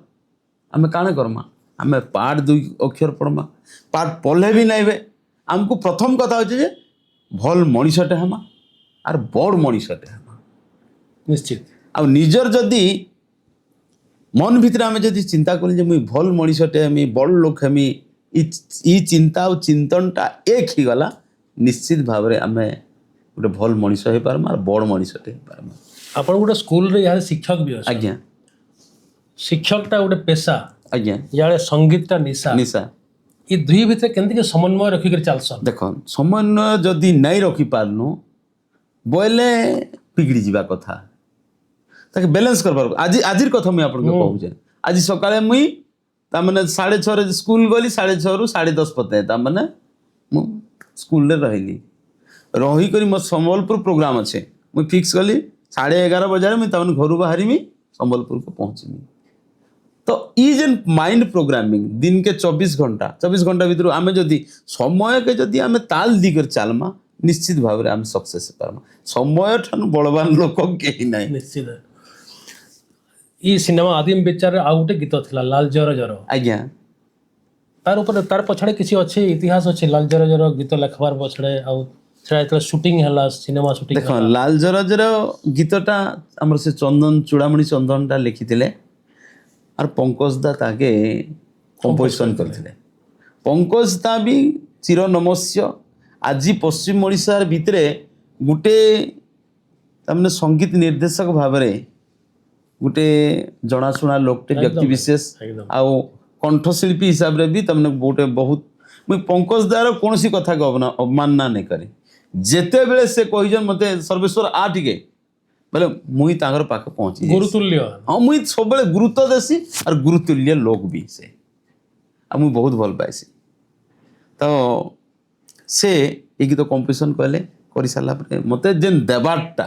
आमे काना करमा आमे पाठ 2 अक्षर पढ़मा पाठ पढ़ले भी नहीं बे हमको प्रथम कथा होचे जे भल मनीषटे हमा आर बड़ मनीषटे हमा निश्चित आ निजर जदि मन भितर आमे जदि चिंता करी जे मुई भल मनीषटे हमी बड़ लोक हमी ई चिंता और चिंतनटा एक ही गला निश्चित भाव रे आमे गोटे भल मनीष हो पारमा आर बड़ मनीषटे हो पारमा आपण गोटे स्कूल रे यार शिक्षक भी अछि आज्ञा शिक्षकटा गोटे पेशा आज्ञा यार संगीतटा निशा निशा ये दुई भितर केंति के समन्वय रखी कर चालसन देखो समन्वय जदि नहीं रखी पारनु बोले पिगड़ी जीवा कथा ताके बैलेंस कर पार आज आजिर कथा मुई आपन को कहू जे आज सकाळे मुई ता माने 6:30 रे स्कूल गली 6:30 रु 10:30 पते ता माने मु स्कूल रे रहिली रही करी मो संबलपुर प्रोग्राम अच्छे मुई फिक्स कली 11:30 बजे मुई ता माने घरु बाहरीमी संबलपुर को पहुंचीमी तो ई जेन माइंड प्रोग्रामिंग दिन के 24 घंटा भीतर आमे जदि समय के जदि आमे ताल दी कर चालमा निश्चित भाव रे आमे सक्सेस पारमा समय ठन बलवान लोक केही नाही निश्चित ई सिनेमा आदिम विचार आ गोटे गीत थिला लाल जर जर आज्ञा तार ऊपर तार पछड़े किसी अच्छे इतिहास अच्छे लाल जर जर गीत लिखबार पछड़े आ सेटा शूटिंग हला सिनेमा शूटिंग देखो लाल जरा जरा गीतटा हमर से चंदन चूड़ामणि चंदनटा लिखिथिले और पंकज दा ताके कंपोजिशन करथिले पंकज दा भी चिर नमस्य आज पश्चिम ओडिशार भितरे गुटे तमने संगीत निर्देशक भाव रे गुटे जनाशुना लोकटे व्यक्ति विशेष एकदम। आ कंठशिल्पी हिसाब रे भी तमने गोटे बहुत मुई पंकज दार कोनसी कथा को अवमानना नहीं करे जेते बेले से कहिजन मते सर्वेश्वर आ टिके बोले मुई तांगर पाख पहुंची गुरुतुल्य हाँ मुई सब गुरुत्व देसी और गुरुतुल्य लोक भी से आ मुई बहुत भल पाइसी तो से ये गीत कंपोजिशन कहले कर सारा मते जेन देबारटा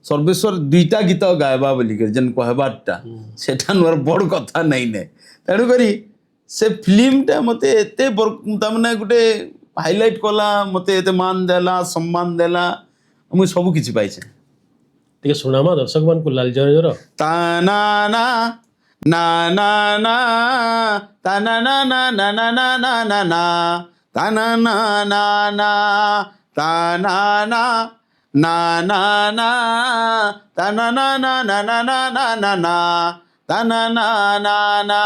सर्वेश्वर 2टा गीत गायबा बोली कर जेन कहबारटा सेटा नोर बड़ कथा नहीं ने तेणु करी से फिल्मटा मते एते तामने गुटे हाईलाइट कला मते एते मान देला सम्मान देला मुई सब किछि पाइछे टिके सुनामा दर्शक मान को लाल जर जर ता ना ना ना ना ना ता ना ना ना ना ना ना ना ना ना ता ना ना ना ना ता ना ना ना ना ना ता ना ना ना ना ना ना ना ना ना ता ना ना ना ना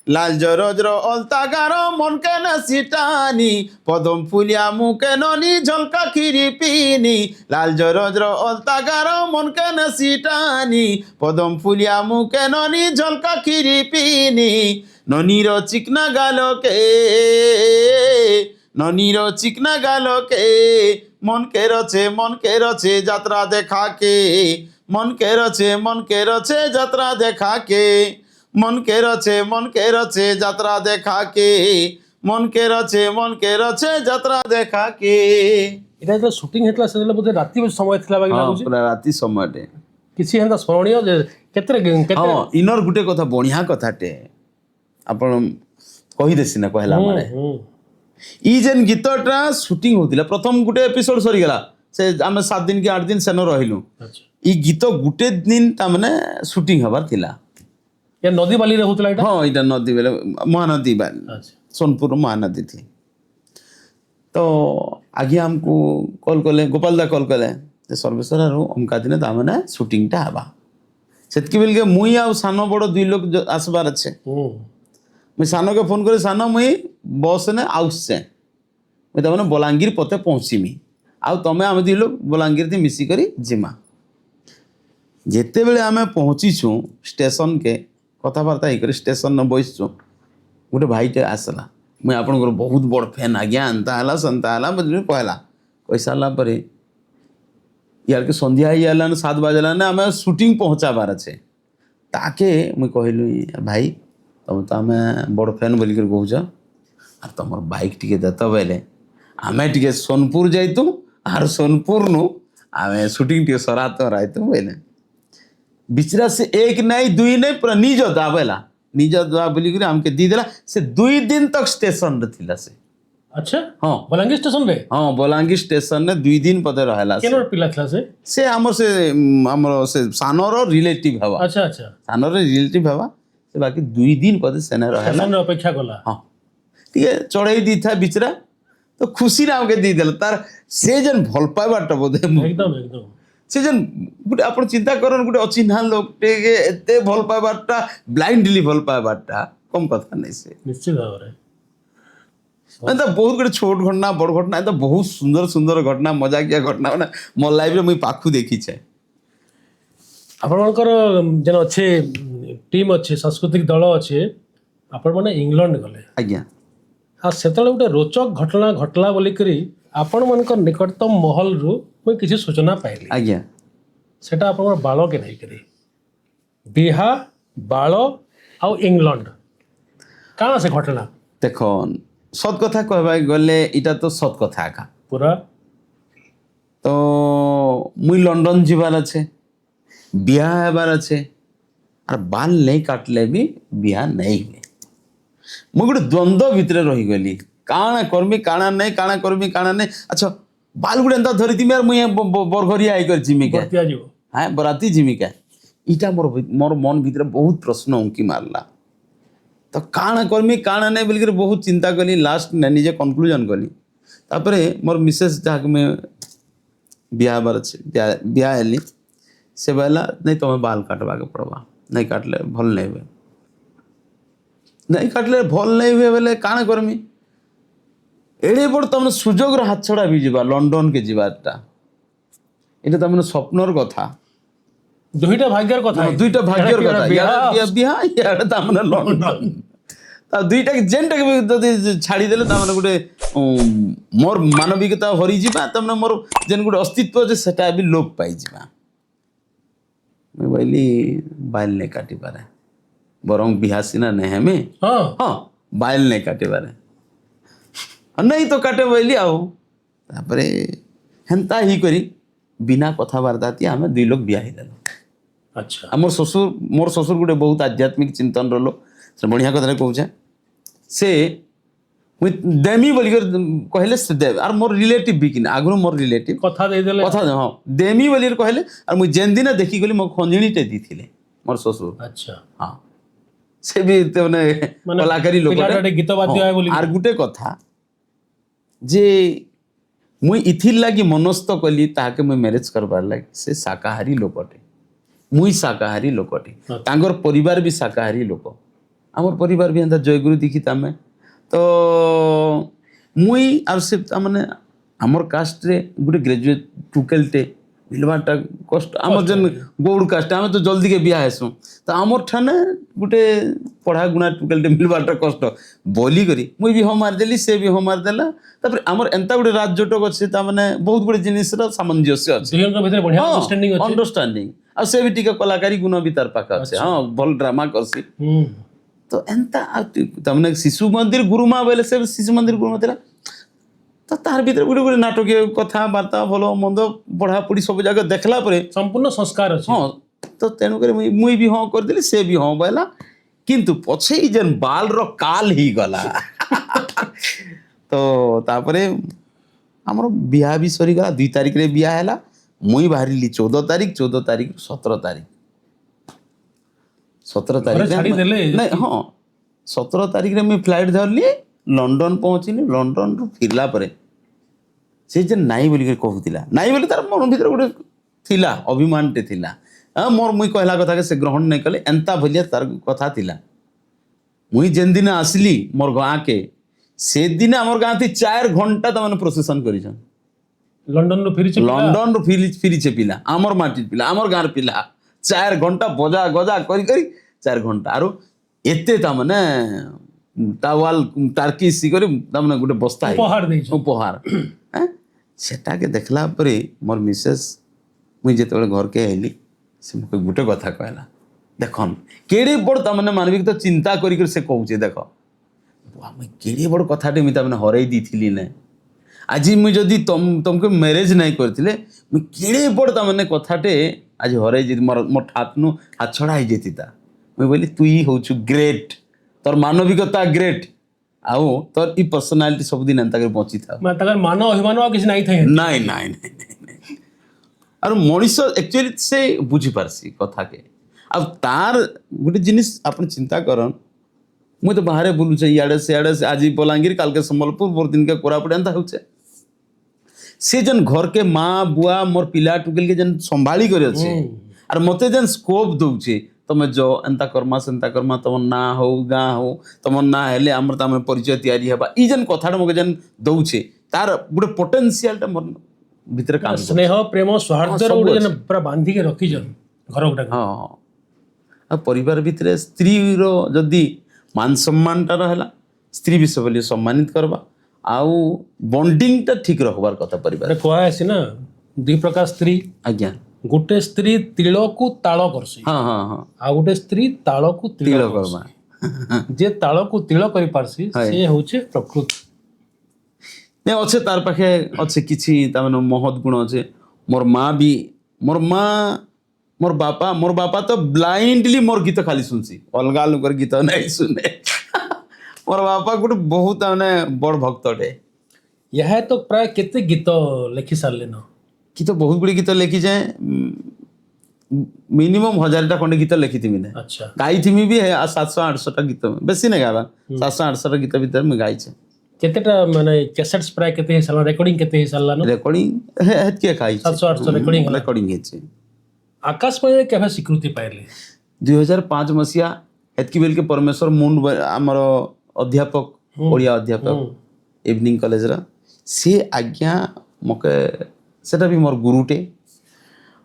ना লাল জরজর অলতা গার মন কেন সিটানি পদম ফুলিয়া মুখে ননি ঝলকা খিরি পিনি লাল জরজর অলতা গার মন কেন সিটানি পদম ফুলিয়া মুখে ননি ঝলকা খিরি পিনি ননির চিকনা গালকে ননির চিকনা গালকে মন কে রছে যাত্রা দেখাকে মন কে রছে যাত্রা দেখাকে মন কে রছে যাত্রা দেখাকে মন কে রছে যাত্রা দেখাকে এটা যেତେବେଳେ ସୁଟିଂ ହେଇଥିଲା ସେତେବେଳେ ବୋଧେ ରାତି ସମୟ ଥିଲା ବାକି ଲାଗୁଛି ପୁରା ରାତି ସମୟଟେ କିଛି ହେନ୍ତା ସ୍ମରଣୀୟ ଯେ କେତେ କେତେ ହଁ ଇନର ଗୋଟେ କଥା ବଢିଆ କଥାଟେ ଆପଣ କହିଦେସି ନା କହିଲା ମାନେ ଇ ଯେନ୍ ଗୀତଟା ସୁଟିଂ ହଉଥିଲା ପ୍ରଥମ ଗୋଟେ ଏପିସୋଡ ସରିଗଲା ସେ ଆମେ 7 ଦିନ କି 8 ଦିନ ସେନ ରହିଲୁ ଆଚ୍ଛା ଇ ଗୀତ ଗୋଟେ ଦିନ ତାମାନେ ସୁଟିଂ ହବାର ଥିଲା ଏ ନଦୀ ବାଲିରେ ହଉଥିଲା ଏଇଟା ହଁ ଏଇଟା ନଦୀ ବେଲେ ମହାନଦୀ ଆଚ୍ଛା सोनपुर महानदी थी तो आगे हमको कॉल कले गोपाल दा कॉल कले सर्वेश्वर अमका दिन तामने शूटिंगटा हवा सेतकी बेल के मुई आ सानो बड़ दुई लोग आसबार अच्छे मुई सानो के फोन करे सानो मुई बस ने आउस से मुई तामने बलांगीर पते पहुँचीमी आउ तमे आम दुई लोग बलांगीर थी मिसी करी जिमा जेते बेले आमे पहुँचीछु स्टेशन के कथबार्ता ही स्टेशन न बसछु गोटे भाईटे आसला मुझे आपंकर बहुत बड़ फैन आज्ञा एंता है सन्ता है मुझे कहला कही सारा पर यार के संध्या ही आलान 7 बजलान आम शूटिंग पहुँचाबार अच्छे ताके मुई कहलु भाई तुम तो आम बड़ फैन बोलिक कौच आर तुम बाइक टी देत बेले आम टे सोनपुर जाइतु आर सोनपुर नु आम शूटिंग टे सरात रायतु बोले बिचरा से 1 नहीं 2 नहीं पूरा निज दाबेला निज दुआ बोली कर हमके दी देला से 2 दिन तक स्टेशन रे थिला से अच्छा हाँ बलांगीर स्टेशन रे हाँ बलांगीर स्टेशन ने 2 दिन पदे रहला केनर पिला थला से हमर से सानर रिलेटिव हवा अच्छा अच्छा सानर रिलेटिव हवा से बाकी 2 दिन पदे सेने रहला स्टेशन रे अपेक्षा कला हाँ ठीक है चढ़ाई दी था बिचरा तो खुशी ना हमके दी देला तार से जन भल पाइबाटा बोधे एकदम एकदम से जन गुटे आपण चिंता करन गुटे अचिन्हा लोक टे एते भल पाइबाटा ब्लाइंडली भल पाइबाटा कम कथा नहीं से निश्चित भाव रे तो बहुत गुटे छोट घटना बड़ घटना तो बहुत सुंदर सुंदर घटना मजाकिया घटना माने मोर लाइफ रे मुई पाखु देखी छे ଆପଣଙ୍କର ଯେନ୍ ଅଛେ ଟିମ୍ ଅଛେ ସାଂସ୍କୃତିକ ଦଳ ଅଛେ ଆପଣମାନେ ଇଂଲଣ୍ଡ ଗଲେ आज्ञा ଆଉ ସେତେବେଳେ ଗୋଟେ ରୋଚକ ଘଟଣା ଘଟଲା ବୋଲିକରି ଆପଣମାନଙ୍କର ନିକଟତମ ମହଲରୁ ମୁଇଁ କିଛି ସୂଚନା ପାଇଲି आज्ञा ସେଟା ଆପଣଙ୍କର ବାଳକେ ନେଇକରି ବିହା ବାଳ ଆଉ ଇଂଲଣ୍ଡ କାଣା ସେ ଘଟଣା देखन सत कथा कहबा गले इटा तो सत कथा का ପୁରା तो मुई लंडन जीवार अच्छे बिहा हेबार अच्छे और बाल नहीं काटले भी बिहा नहीं हुए मुई गोटे द्वंद्व भितर रही गली काଣା करमी काଣା नहीं काଣା करमी काଣା नहीं अच्छा बाल गुटे एंता धरी थी यार मुई बरघरिया आई कर जिमी के ବର୍ତ୍ତିଆ ଯିବ हाँ बराती जिमी के इटा मोर मोर मन भितर बहुत प्रश्न उंकी मारला तो काଣା करमी काଣା नहीं बोलिक बहुत चिंता कली लास्ट निजे कनक्लूजन कली तापर मोर मिसेस जहाँ मैं बिहा बार अच्छे बिहा हेली से बोला नहीं तुम्हें बाल काटवा के पड़वा नहीं काटले भल नहीं हुए नहीं काटले भल नहीं हुए बोले काଣା करमी एड़े बड़ तुम सुजोग हाथ छड़ा भी जीवा लंडन के जीवाटा এটা তো মানে স্বপ্নর কথা দুইটা ভাগ্যের কথা দুইটা ভাগ্যের কথা বিহা ইয়াড়ে তা মানে লন্ডন তা দুইটাকে যেনটাকে যদি ছাড়ি দেলে তা মানে গোটে মোর মানবিকতা হরি ଯିବା তা মানে মোর যেন গোটে অস্তিত্ব আছে সেটা भी লোপ পাই ଯିବା मैं बोली बाल नहीं काटी पारे बरং बिहा सिना नहीं हमें ହଁ हाँ बाल नहीं काटे पारे नहीं तो काटे बोली आओ तापरे हेंता ही करी बिना कथबार्ता थी आम 2 लोग बिहा ही देलु ଆଚ୍ଛା मोर ससुर गोटे बहुत आध्यात्मिक चिंतन रलो से बढ़िया कथा कहूचे से मुई देमी बोलिक कहले से देव आर मोर रिलेटिव भी कि आगु मोर रिलेटिव କଥା ଦେଇଦେଲେ कथा हाँ देमी बोलिक कहले और मुई जेन दिन देखी गली मो खंजणीटे दी मोर ससुर ଆଚ୍ଛା हाँ से भी माने कलाकारी लोक ପିଲାଟା ଟିକେ ଗୀତ ବାଦ୍ୟ ଆଏ ବୋଲି आर गुटे कथा जे मुई इथिर लागी मनस्थ कली ताके मुई मैरेज करबार लागी से शाकाहारी लोकटे मुई शाकाहारी लोकटे तांगर परिवार भी शाकाहारी लोक आमर परिवार भी एंता जयगुरु दीक्षित आमे तो मुई आर से माने आमर कास्ट रे गोटे ग्रेजुएट टुकेलटे मिलवाटा कष्ट आमर जन गौड़ कास्ट आमे तो जल्दी के बिया हेसु तो आमर ठाने गोटे पढ़ा गुणा टुकेलटे मिलवाटा कष्ट बोली करी मुई भी हो मार देली से भी हो मार देला तापर आमर एंता गोटे राजजोटक अछि ता माने बहुत गुडे जिनिस रा सामंजस्य अछि दुहियों भीतर बढ़िया अंडरस्टैंडिंग अछि अंडरस्टैंडिंग आ से भी टिका कलाकारी गुण भी तार पाखा अछि हां भल ड्रामा करसी तो एंता तमने शिशु मंदिर गुरुमा बोले से शिशु मंदिर गुरुमा तेरा तो तार भीतर गोटे गोटे नाटकीय कथा बार्ता भलो मंद पढ़ा पढ़ी सब जगह देखला परे संपूर्ण संस्कार अछि हाँ तो तेणु कर मुई भी हाँ कर देली से भी हाँ बोला किंतु पछे ही जन बाल रो काल ही गला तो तापरे हमर बियाह भी सरी गला 2 तारिख रे बियाह हैला मुई बाहरिली 14 तारिख 17 तारिख 17 तारिख छाड़ी देले नहीं हाँ 17 तारिख रे मुई फ्लाइट धरली लंडन पहुंचली लंडन रु फिरला परे से जे नाई बोली के कहूतिला नाई बोली तार मन भीतर गोटे थिला अभिमान टे थिला मोर मुई कहला कथा के से ग्रहण नहीं कले एंता भलिया तार कथा थिला मुई जेन दिन आसली मोर गाँ के से दिन हमर गाँ थी 4 घंटा तमने प्रोसेसन करिछन लंडन रो फिरी लंडन रो फिरी छे पिला हमर माटी पिला हमर गाँर पिला 4 घंटा बजा गजा करी करी 4 घंटा आरो एते तमने टावाल टार्की सिकरी तमने गोटे बस्ता उपहार दै छै उपहार सेटा के देखला परे मोर मिसेस मुई जेतेबेले घर के आइली से मुझे गोटे कथा कहला देखन केड़े बड़ तमने मानविक तो चिंता करी से कहूचे देख मुई केड़े बड़ कथाटे मुई तमने हरई दीथिली ने आज मुई जदी तुमको मैरिज नहीं करथिले मुई केड़े बड़ तमने कथाटे आज हरई जे मोर हाथनु हाथ छड़ा ही जेतिता मुई बोली तू ही होछु ग्रेट तोर मानविकता ग्रेट आउ तोर ई पर्सनालिटी सब दिन एंता कर बची था मैं तगर मानो अभिमान आ किछ नहीं थे नहीं नहीं नहीं और मनीष एक्चुअली से बुझी पारसी कथा के अब तार गोटे जिनिस आपन चिंता करन मुई तो बाहर बुलू छे याडे से आज बलांगीर काल के संबलपुर बोर दिन के कोरापुट एंता होचे से जन घर के माँ बुआ मोर पिला टुकेल के जन संभाली करे अछि और मते जन स्कोप दउचे तमे जो एंता कर्मा तमन ना हो गाँ हो तमन ना हेले हमर तमे परिचय तैयारी हेबा ई जन कथाटा मके जन दउचे तार गोटे पोटेंशियल टा मोर भीतर काम स्नेह प्रेम सौहार्द रो गोटे जन पूरा बांधी के रखी जन घर गोटा हाँ आ परिवार भीतर स्त्री रो जदी मान सम्मान टा रहला स्त्री विषय बोली सम्मानित करबा आउ बॉन्डिंग टा ठीक रखबार कथा परिवार कोआ आसी ना 2 प्रकार स्त्री आज्ञा गोटे स्त्री तिल को ताल करसी हाँ हाँ हाँ आ गोटे स्त्री ताल को तिल तिल करबा जे ताल को तिल करि पारसी से होचे प्रकृति ने अच्छे तार पाखे अच्छे किछि तामने महत गुण अच्छे मोर माँ भी मोर माँ मोर बापा तो ब्लाइंडली मोर गीत खाली सुनसी अलगा लोकर गीत नहीं सुने मोर बापा गोटे बहुत माने बड़ भक्तटे यह तो प्राय केते गीत लिखि सारले न कि तो बहुत गुड़ी गीत लिखी जाए मिनिमम 1000टा खंडे गीत लिखी थी मैंने अच्छा गाई थी भी है 700-800 टा गीत बेसी नहीं गावा 700-800 टा गीत भीतर में गाई छे केतेटा माने कैसेट्स प्राय केते हे साला रिकॉर्डिंग केते हे साला न रेकॉर्डिंग है के खाई 700-800 रिकॉर्डिंग है छे आकाशवाणी केभे स्वीकृति पाइले 2005 मसिया हेतकी बेल के परमेश्वर मुंड आमर अध्यापक ओडिया अध्यापक इवनिंग कॉलेज रा से आज्ञा मके सेटा भी मोर गुरुटे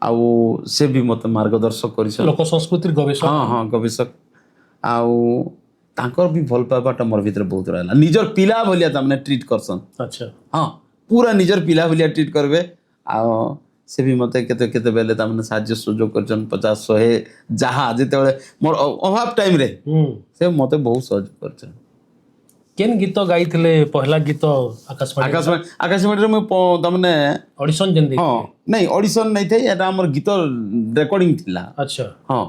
आउ से भी मत मार्गदर्शक करिस लोक संस्कृति गवेषक हाँ हाँ गवेषक आउ तांकर भी भल पाबाटा मोर भीतर बहुत रहला निजर पिला भलिया तमने ट्रीट करसन अच्छा हाँ पूरा निजर पिला भलिया ट्रीट करबे आ से भी मते केते केते बेले तमने साहाय्य सुजोग करजन 50-100 जहा जेते बेले मोर अभाव टाइम रे से मते बहुत सहयोग करजन केन गीत गाइथिले पहला गीत आकाशवाणी रे मैं तमने ऑडिशन जन दे हाँ नहीं ऑडिशन नहीं थे एटा हमर गीत रेकॉर्डिंग थिला अच्छा हाँ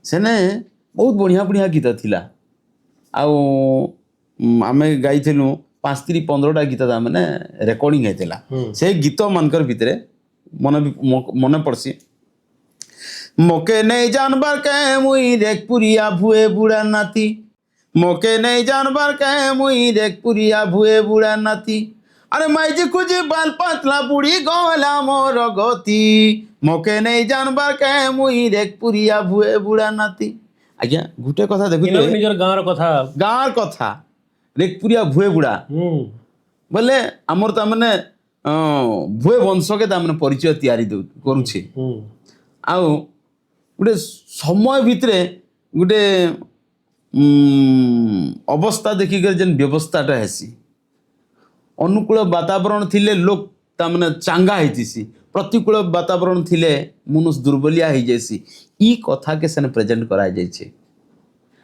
सेने बहुत बढ़िया बढ़िया गीत थिला आउ आमे गाइथिलु 5-15टा गीत तामने रेकॉर्डिंग हेतिला से गीत मानकर भितरे मन पड़सी मोके नहीं जानबार के मुई रेखपुरिया भुए बुढ़ा नाती मोके नहीं जानबार के मुई रेखपुरिया भुए बुढ़ा नाती अरे माइजी कुजी बाल पातला बुढ़ी गला मोर गति मोके नहीं जानबार के मुई रेखपुरिया भुए बुढ़ा नाती ଆଜ୍ଞା ଗୋଟେ କଥା ଇନ ଦେଖୁଥିଲେ ନିଜର ଗାଁର କଥା ଗାଁର କଥା ରେକପୁରିଆ ଭୁଏ ବୁଡ଼ା ବୋଲେ ଆମର ତାମାନେ ଭୁଏ ବଂଶକେ ତାମାନେ ପରିଚୟ ତିଆରି କରୁଛେ ଆଉ ଗୋଟେ ସମୟ ଭିତରେ ଗୋଟେ ଅବସ୍ଥା ଦେଖିକରି ଯେନ୍ ବ୍ୟବସ୍ଥାଟା ହେସି ଅନୁକୂଳ ବାତାବରଣ ଥିଲେ ଲୋକ ତାମାନେ ଚାଙ୍ଗା ହେଇଥିସି ପ୍ରତିକୂଳ ବାତାବରଣ ଥିଲେ ମନୁଷ ଦୁର୍ବଳିଆ ହେଇଯାଇସି ଇ କଥାକେ ସେନେ ପ୍ରେଜେଣ୍ଟ କରାଯାଇଛେ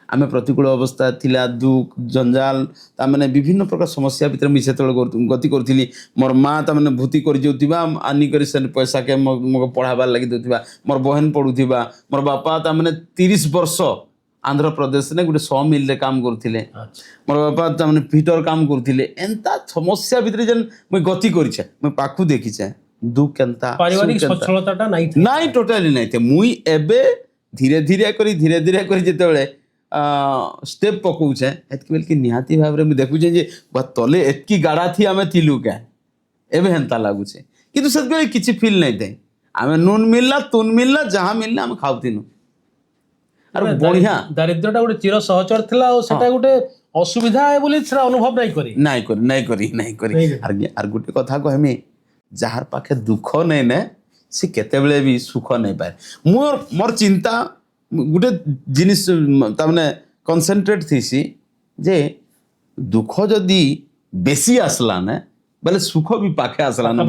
ଆମେ ପ୍ରତିକୂଳ ଅବସ୍ଥା ଥିଲା ଦୁଃଖ ଜଞ୍ଜାଲ ତାମାନେ ବିଭିନ୍ନ ପ୍ରକାର ସମସ୍ୟା ଭିତରେ ମୁଇଁ ସେତେବେଳେ ଗତି କରୁଥିଲି ମୋର ମା ତାମାନେ ଭୂତି କରି ଯାଉଥିବା ଆନିକରି ସେ ପଇସାକେ ମୋ ପଢ଼ାବାର ଲାଗି ଦେଉଥିବା ମୋର ବହେନ ପଢ଼ୁଥିବା ମୋର ବାପା ତାମାନେ 30 ବର୍ଷ ଆନ୍ଧ୍ରପ୍ରଦେଶରେ ଗୋଟେ ସ ମିଲରେ କାମ କରୁଥିଲେ ମୋର ବାପା ତାମାନେ ଫିଟର କାମ କରୁଥିଲେ ଏନ୍ତା ସମସ୍ୟା ଭିତରେ ଯେନ୍ ମୁଇଁ ଗତି କରିଛେ ମୁଇଁ ପାଖକୁ ଦେଖିଛେ ଦୁଃଖ କେନ୍ତା ପାରିବାରିକ ସଚ୍ଛଳତାଟା ନାଇଁ ନାଇଁ ଟୋଟାଲି ନାଇଁ ମୁଇଁ ଏବେ ଧୀରେ ଧୀରେ କରି ଯେତେବେଳେ स्टेप पकाउछे एतकी बेल कि निहाती भाव में देखुछे जे तले एतकी गाड़ा थी आमे थिलु क्या एबे हेंता लागुछे किंतु सेत बेल किछि फील नहीं थे आमे नून मिलला तुन मिलला जहां मिलला आमे खाउथिनु आर बढ़िया दारिद्र्यटा गोटे चिर सहचर थिला और सेटा गोटे असुविधा है बोली सेटा अनुभव नहीं करी आर गोटे कथा कहमी जहार पाखे दुख नहीं ने से केतेबेले भी सुख नहीं पाए मोर चिंता गोटे जिनिस तामने कनसेंट्रेट थीसी जे दुख जदि बेसी आसला ने बोले सुख भी पाखे आसला न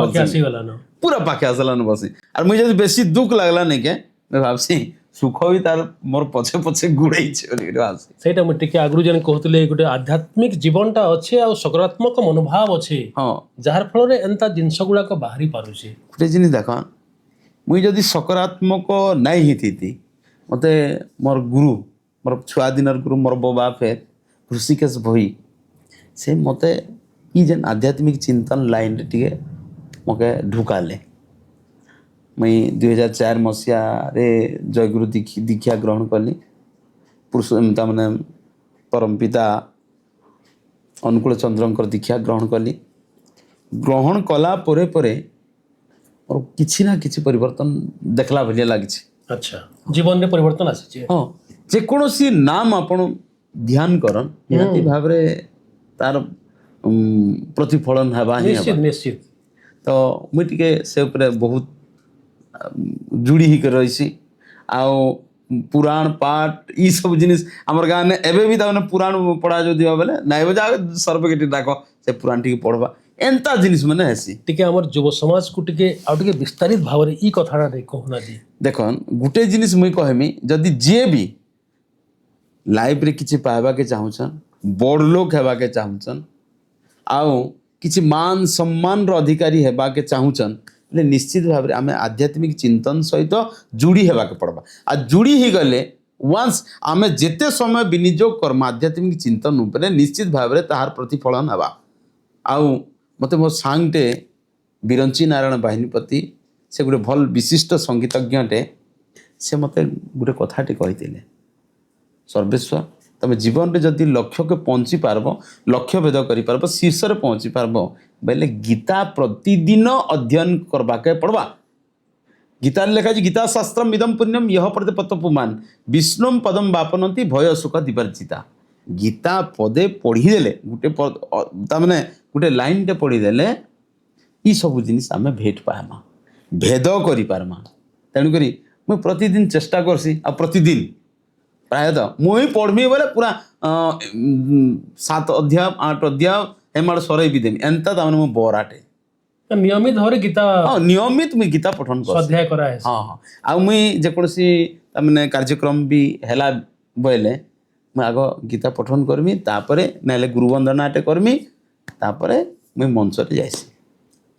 पूरा पाखे आसला न बसी और मुझे जदि बेसी दुख लागला नहीं के मैं भाबसी सुख भी तार मोर पछे पछे गुड़ाई सेटा मु टिके आगु जन कहतले गोटे आध्यात्मिक जीवनटा अच्छे आ सकारात्मक मनोभाव अच्छे हाँ जार फल रे एंता जिंस गुडा को बाहरी पारुछे गोटे जिनिस देखा मुई जदि सकारात्मक नहीं हिथि मते मोर गुरु मोर छुआ दिनर गुरु मोर बाबा फेर ऋषिकेश भई से मते ई जेन आध्यात्मिक चिंतन लाइन रे टिके मके ढुकाले मैं 2004 मसीहा रे जयगुरु दीक्षा ग्रहण कली पुरुषोत्तम माने परम पिता अनुकूल चंद्रंकर दीक्षा ग्रहण कली ग्रहण कला परे परे और किछि ना किछि परिवर्तन देखला भलिया लागिछि अच्छा जीवन में परिवर्तन आसी हाँ जेकोसी नाम आपण ध्यान करन निहाती भाव रे तार प्रतिफलन हेबा निश्चित निश्चित तो मुई टिके से ऊपर बहुत जुड़ी ही कर रही आओ पुराण पाठ ई सब जिनिस हमर गाँव में एबे भी ताने पुराण पढ़ा जो दिवा बेले नाइ बजा सर्वकेटी डाक से पुराण टिके पढ़वा एंता जिनिस माने हेसी टिके हमर युव समाज को टिके आ टिके विस्तारित भाव रे ई कथाटा दे कहना जी देखन गुटे जिनिस मुई कहमी जदि जे भी लाइफ रे किछि पाइबा के चाहुछन बड़ लोक हेबा के चाहुछन आओ किछि मान सम्मान रो अधिकारी हेबा के चाहुछन ले निश्चित भाव रे आमे आध्यात्मिक चिंतन सहित जुड़ी हेबा के पड़बा आ जुड़ी ही गले वंस आमे जेते समय विनियोग कर्म आध्यात्मिक चिंतन ऊपर निश्चित भाव रे ताहार प्रतिफलन हेबा आउ मते मो सांगटे बिरंची नारायण बाहिनीपति से गोटे भल विशिष्ट संगीतज्ञटे से मते गोटे कथाटी कही सर्वेश्वर तुम जीवन में जदि लक्ष्य के पहुँची पारब लक्ष्य भेद कर शीर्ष में पहुँची पारब बेले गीता प्रतिदिन अध्ययन करवाके पड़वा गीता लिखा गीता शास्त्रम इदम पुण्यम यह प्रतिपत्त पुमान विष्णुम पदम वापनती भय सुख दिवर्जिता गीता पदे पढ़ीदेले गोटे ताने गोटे लाइन टे पढ़ीदेले ई सब जिनिस आम भेट पामा भेद करि पारमा तेणुक मुझे प्रतिदिन चेष्टा करसी आ प्रतिदिन प्रायतः मुई पढ़मी बोले पूरा 7 अध्याय 8 अध्याय एमाड़ सरै भी देमी एंता ताने मो बराटे नियमित भाव गीता हाँ नियमित मुई गीता पठन कर स्वाध्याय करा है हाँ हाँ आ मुई जेकोसी ताने कार्यक्रम भी हैला बोले मैं आग गीता पठन करमी तापरे नाले गुरु वंदनाटे करमी तापरे मुई मंच रे जाइसी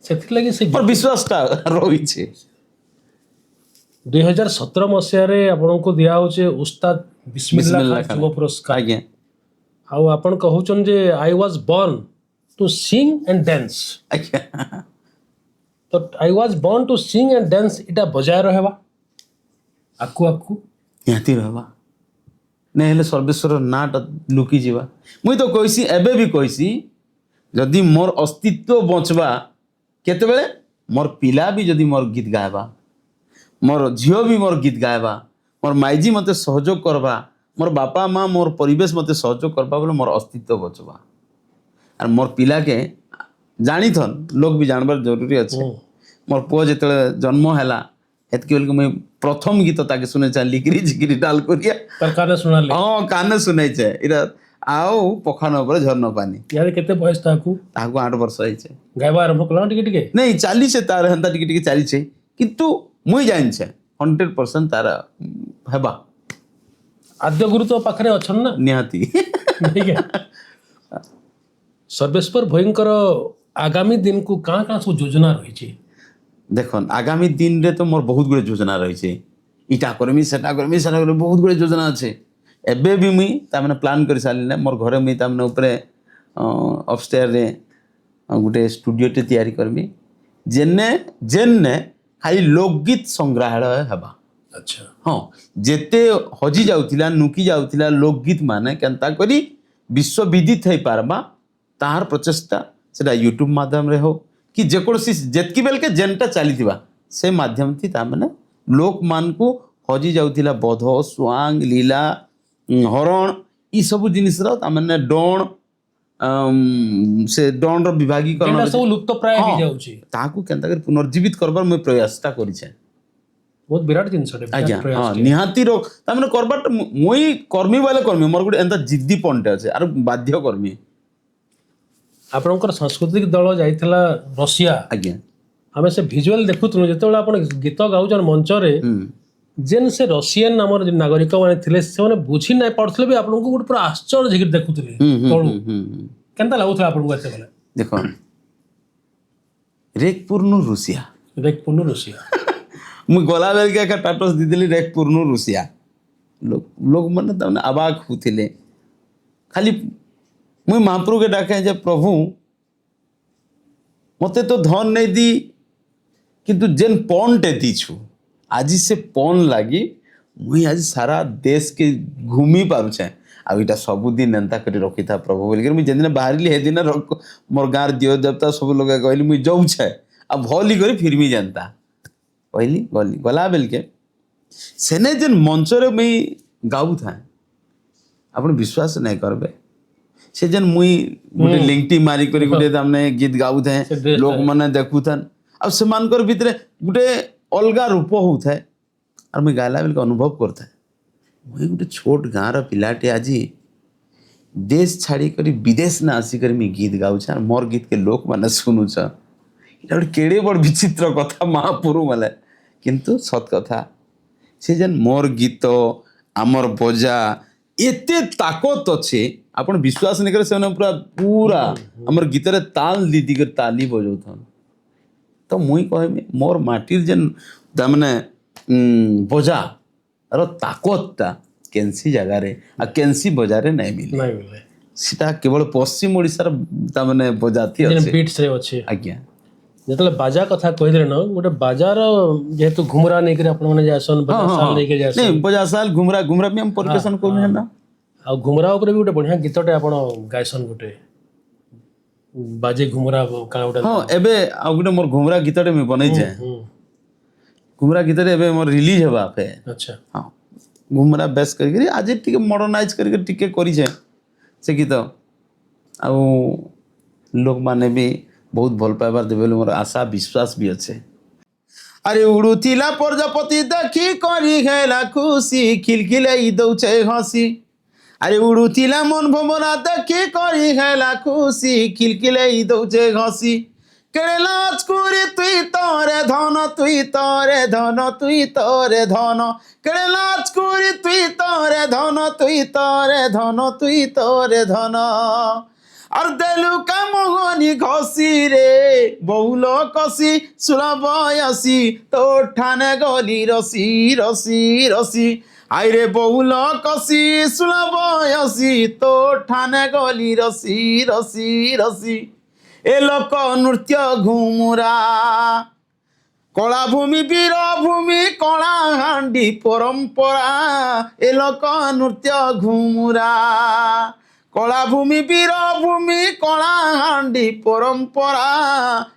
सेथि लागि से विश्वासटा रही छे 2017 मसीहा रे आपन को दिया होचे उस्ताद बिस्मिल्लाह खान युवा पुरस्कार आज्ञा आउ आपन कहउचन जे I was born to sing and dance आज्ञा तो I was born to sing and dance इटा बजाय रहबा आकु आकु याती रहबा नहीं हेले सर्वेश्वर नाट लुकी जीवा मुई तो कहिसी एबे भी कहिसी जदि मोर अस्तित्व बचबा केते बेले मोर पिला भी जदि मोर गीत गायबा मोर झियो भी मोर गीत गायबा मोर माइजी मते सहयोग करबा मोर बापा माँ मोर परिवेश मते सहयोग करबा बोले मोर अस्तित्व बचबा और मोर पिला के जानी थन लोग भी जानबार जरूरी अच्छे मोर पुओ जेते जन्म हैला हेतकी बेल मुई प्रथम गीत ताके सुने छे लिकरी झिकरी डाल करिया ତାର କାନେ ଶୁଣାଲେ हाँ काने सुनै छे इरा आओ पखान ऊपर झरना पानी ୟାର କେତେ ବୟସ ତାକୁ ताको 8 वर्ष होई छे ଗାଇବା ଆରମ୍ଭ କଲା ଟିକେ ଟିକେ नहीं चाली से तार हंता टिके टिके चाली छे किंतु मुई जान छे 100% तार हेबा ଆଦ୍ୟ ଗୁରୁ ତ ପାଖରେ ଅଛନ୍ ନା निहाती ठीक है सर्वेश्वर भयंकर आगामी दिन को कहाँ कहाँ सब योजना रही देखन आगामी दिन रे तो मोर बहुत गुड़े योजना रही छे इटा करमी सेटा बहुत गुड़े योजना अच्छे एबे भी मुई तामने प्लान कर सारिले मोर घरे मुई तामने ऊपर अपस्टेयर रे गोटे स्टूडियो टे तैयारी करमी जेने जेने खाली लोकगीत संग्रहालय हेबा अच्छा हाँ जेते हजी जाउथिला नुकी जाउथिला लोकगीत माने केनता करी विश्वविदित है पारबा तार प्रचेष्टा सेटा यूट्यूब माध्यम रे हो कि जेकोसी जेतकी बेल के जेनटा चलीथिबा से माध्यम थी तामने लोक मान को हजी जाउथिला बध स्वांग लीला हरण ई सब जिनिस रो तामने डोण से डोण रो विभागीकरण जेनटा सब लुप्त प्राय हाँ। हो जाउची ताकू केनता करी पुनर्जीवित करबार मैं प्रयासटा करिछे बहुत विराट जिनस आज्ञा हाँ निहाती रो तामने करबाट मुई कर्मी वाले कर्मी मोर गुटे एंता जिद्दी पॉइंट আছে আর বাধ্য কর্মী ଆପଣଙ୍କର ସାଂସ୍କୃତିକ ଦଳ ଯାଇଥିଲା ରଷିଆ ଆଜ୍ଞା ଆମେ ସେ ଭିଜୁଆଲ ଦେଖୁଥିଲୁ ଯେତେବେଳେ ଆପଣ ଗୀତ ଗାଉଛନ୍ ମଞ୍ଚରେ ଯେନ୍ ସେ ରଷିଆନ ଆମର ଯେ ନାଗରିକ ମାନେ ଥିଲେ ସେମାନେ ବୁଝି ନାଇଁ ପାରୁଥିଲେ ବି ଆପଣଙ୍କୁ ଗୋଟେ ପୁରା ଆଶ୍ଚର୍ଯ୍ୟ ହେଇକି ଦେଖୁଥିଲେ ତଳୁ କେନ୍ତା ଲାଗୁଥିଲା ଆପଣଙ୍କୁ ଏତେବେଳେ ଦେଖ ରେକପୁର ନୁ ରୁଷିଆ ରେକପୁର ରଷିଆ मुई गला बेल के एक टाटस दीदेली रेकपुर नु रुसिया लोग मैंने तमने अबाक होथिले खाली मुई महाप्रभु के डाके जे प्रभु मते तो धन नहीं दी किंतु जेन पौन टे दीछु आज से पौन लागी मुई आज सारा देश के घूमी पारुछे आ इटा सबुदिन एंता करी रखी था प्रभु बोल मुई जेदिन बाहरिली हे दिन मोर गार दियो देवता सब लोग कहली मुई जाऊ छे आ भली करी फिरमी जानता कहली गली गला बेल के सेने जेन मंचरे मुई गाऊ था आपण विश्वास नहीं करबे से जेन मुई गोटे लिंकटी मारी करी गोटे हमने गीत गाऊ थे लोग माने देखु थन अब सेमानकर भितरे गोटे अलगा रूप होता है और मुई गाला बेल के अनुभव करता है मुई गोटे छोट गाँव पिलाटे आज देश छाड़ी करी विदेश ना आसी करी मुई गीत गाऊ छ मोर गीत के लोक माने सुनु छ इटा गोटे केड़े बड़ विचित्र कथा महापुरु माले किंतु सत कथा से जेन मोर गीत आमर बजा एते ताकत अच्छे आपण विश्वास नहीं करे से पूरा पूरा आमर गीत रे ताल दीदी कर ताली बजाउथन तो मुई कहमी मोर माटिर जेन तामने बजा रो ताकतटा केनसी जगह रे आ केनसी बजा रे नहीं मिले नहीं मिले सीटा केवल पश्चिम ओडिसा रे तामने बजाती जेन अच्छे बीट्स रे अच्छे आज्ञा ଯେତେବେଳେ ବାଜା କଥା କହିଥିଲେ ନା ଗୋଟେ ବାଜାର ଯେହେତୁ ଘୁମରା ନେଇକରି ଆପଣମାନେ ଯାସନ୍ ବାଜା ନେଇକରି ଯାସନ୍ नहीं बजा साल घुमरा घुमरा भी हम परिवेशन करू है ना ଆଉ ଘୁମରା ଉପରେ ବି ଗୋଟେ ବଢିଆ ଗୀତଟେ ଆପଣ ଗାଇସନ୍ ଗୋଟେ ବାଜେ घुमरा କାଣା ଗୋଟେ हाँ एबे आ गोटे मोर घुमरा गीतटे मैं बनै छे घुमरा गीतटे एबे मोर रिलीज हेबा पे ଆଚ୍ଛା हाँ घुमरा बेस करी आज टिके मॉडर्नाइज करी टिके करी छे से गीत आ लोग माने भी बहुत भल पाइबार देवे मोर आशा विश्वास भी अच्छे अरे उड़ुथिला प्रजापति देखी करी हेला खुशी खिलखिलाई दौचे हसी अरे उड़ुथिला मन भवना देखी करी हेला खुशी खिलखिलाई दौचे हसी केड़े लाज कुरी तुई तोरे धन तुई तोरे धन तुई तोरे धन केड़े लाज कुरी तुई तोरे धन तुई तोरे धन तुई तोरे धन और देलु का मोहनी घसी रे बहुल कसी सुलभयसी तो ठाने गली रसी रसी रसी आई रे बहुल कसी सुलभयसी तो ठाने गली रसी रसी रसी ए लोक नृत्य घुमुरा कला भूमि वीर भूमि कला हांडी परंपरा ए लोक नृत्य घुमुरा कला भूमि वीर भूमि कला हांडी परंपरा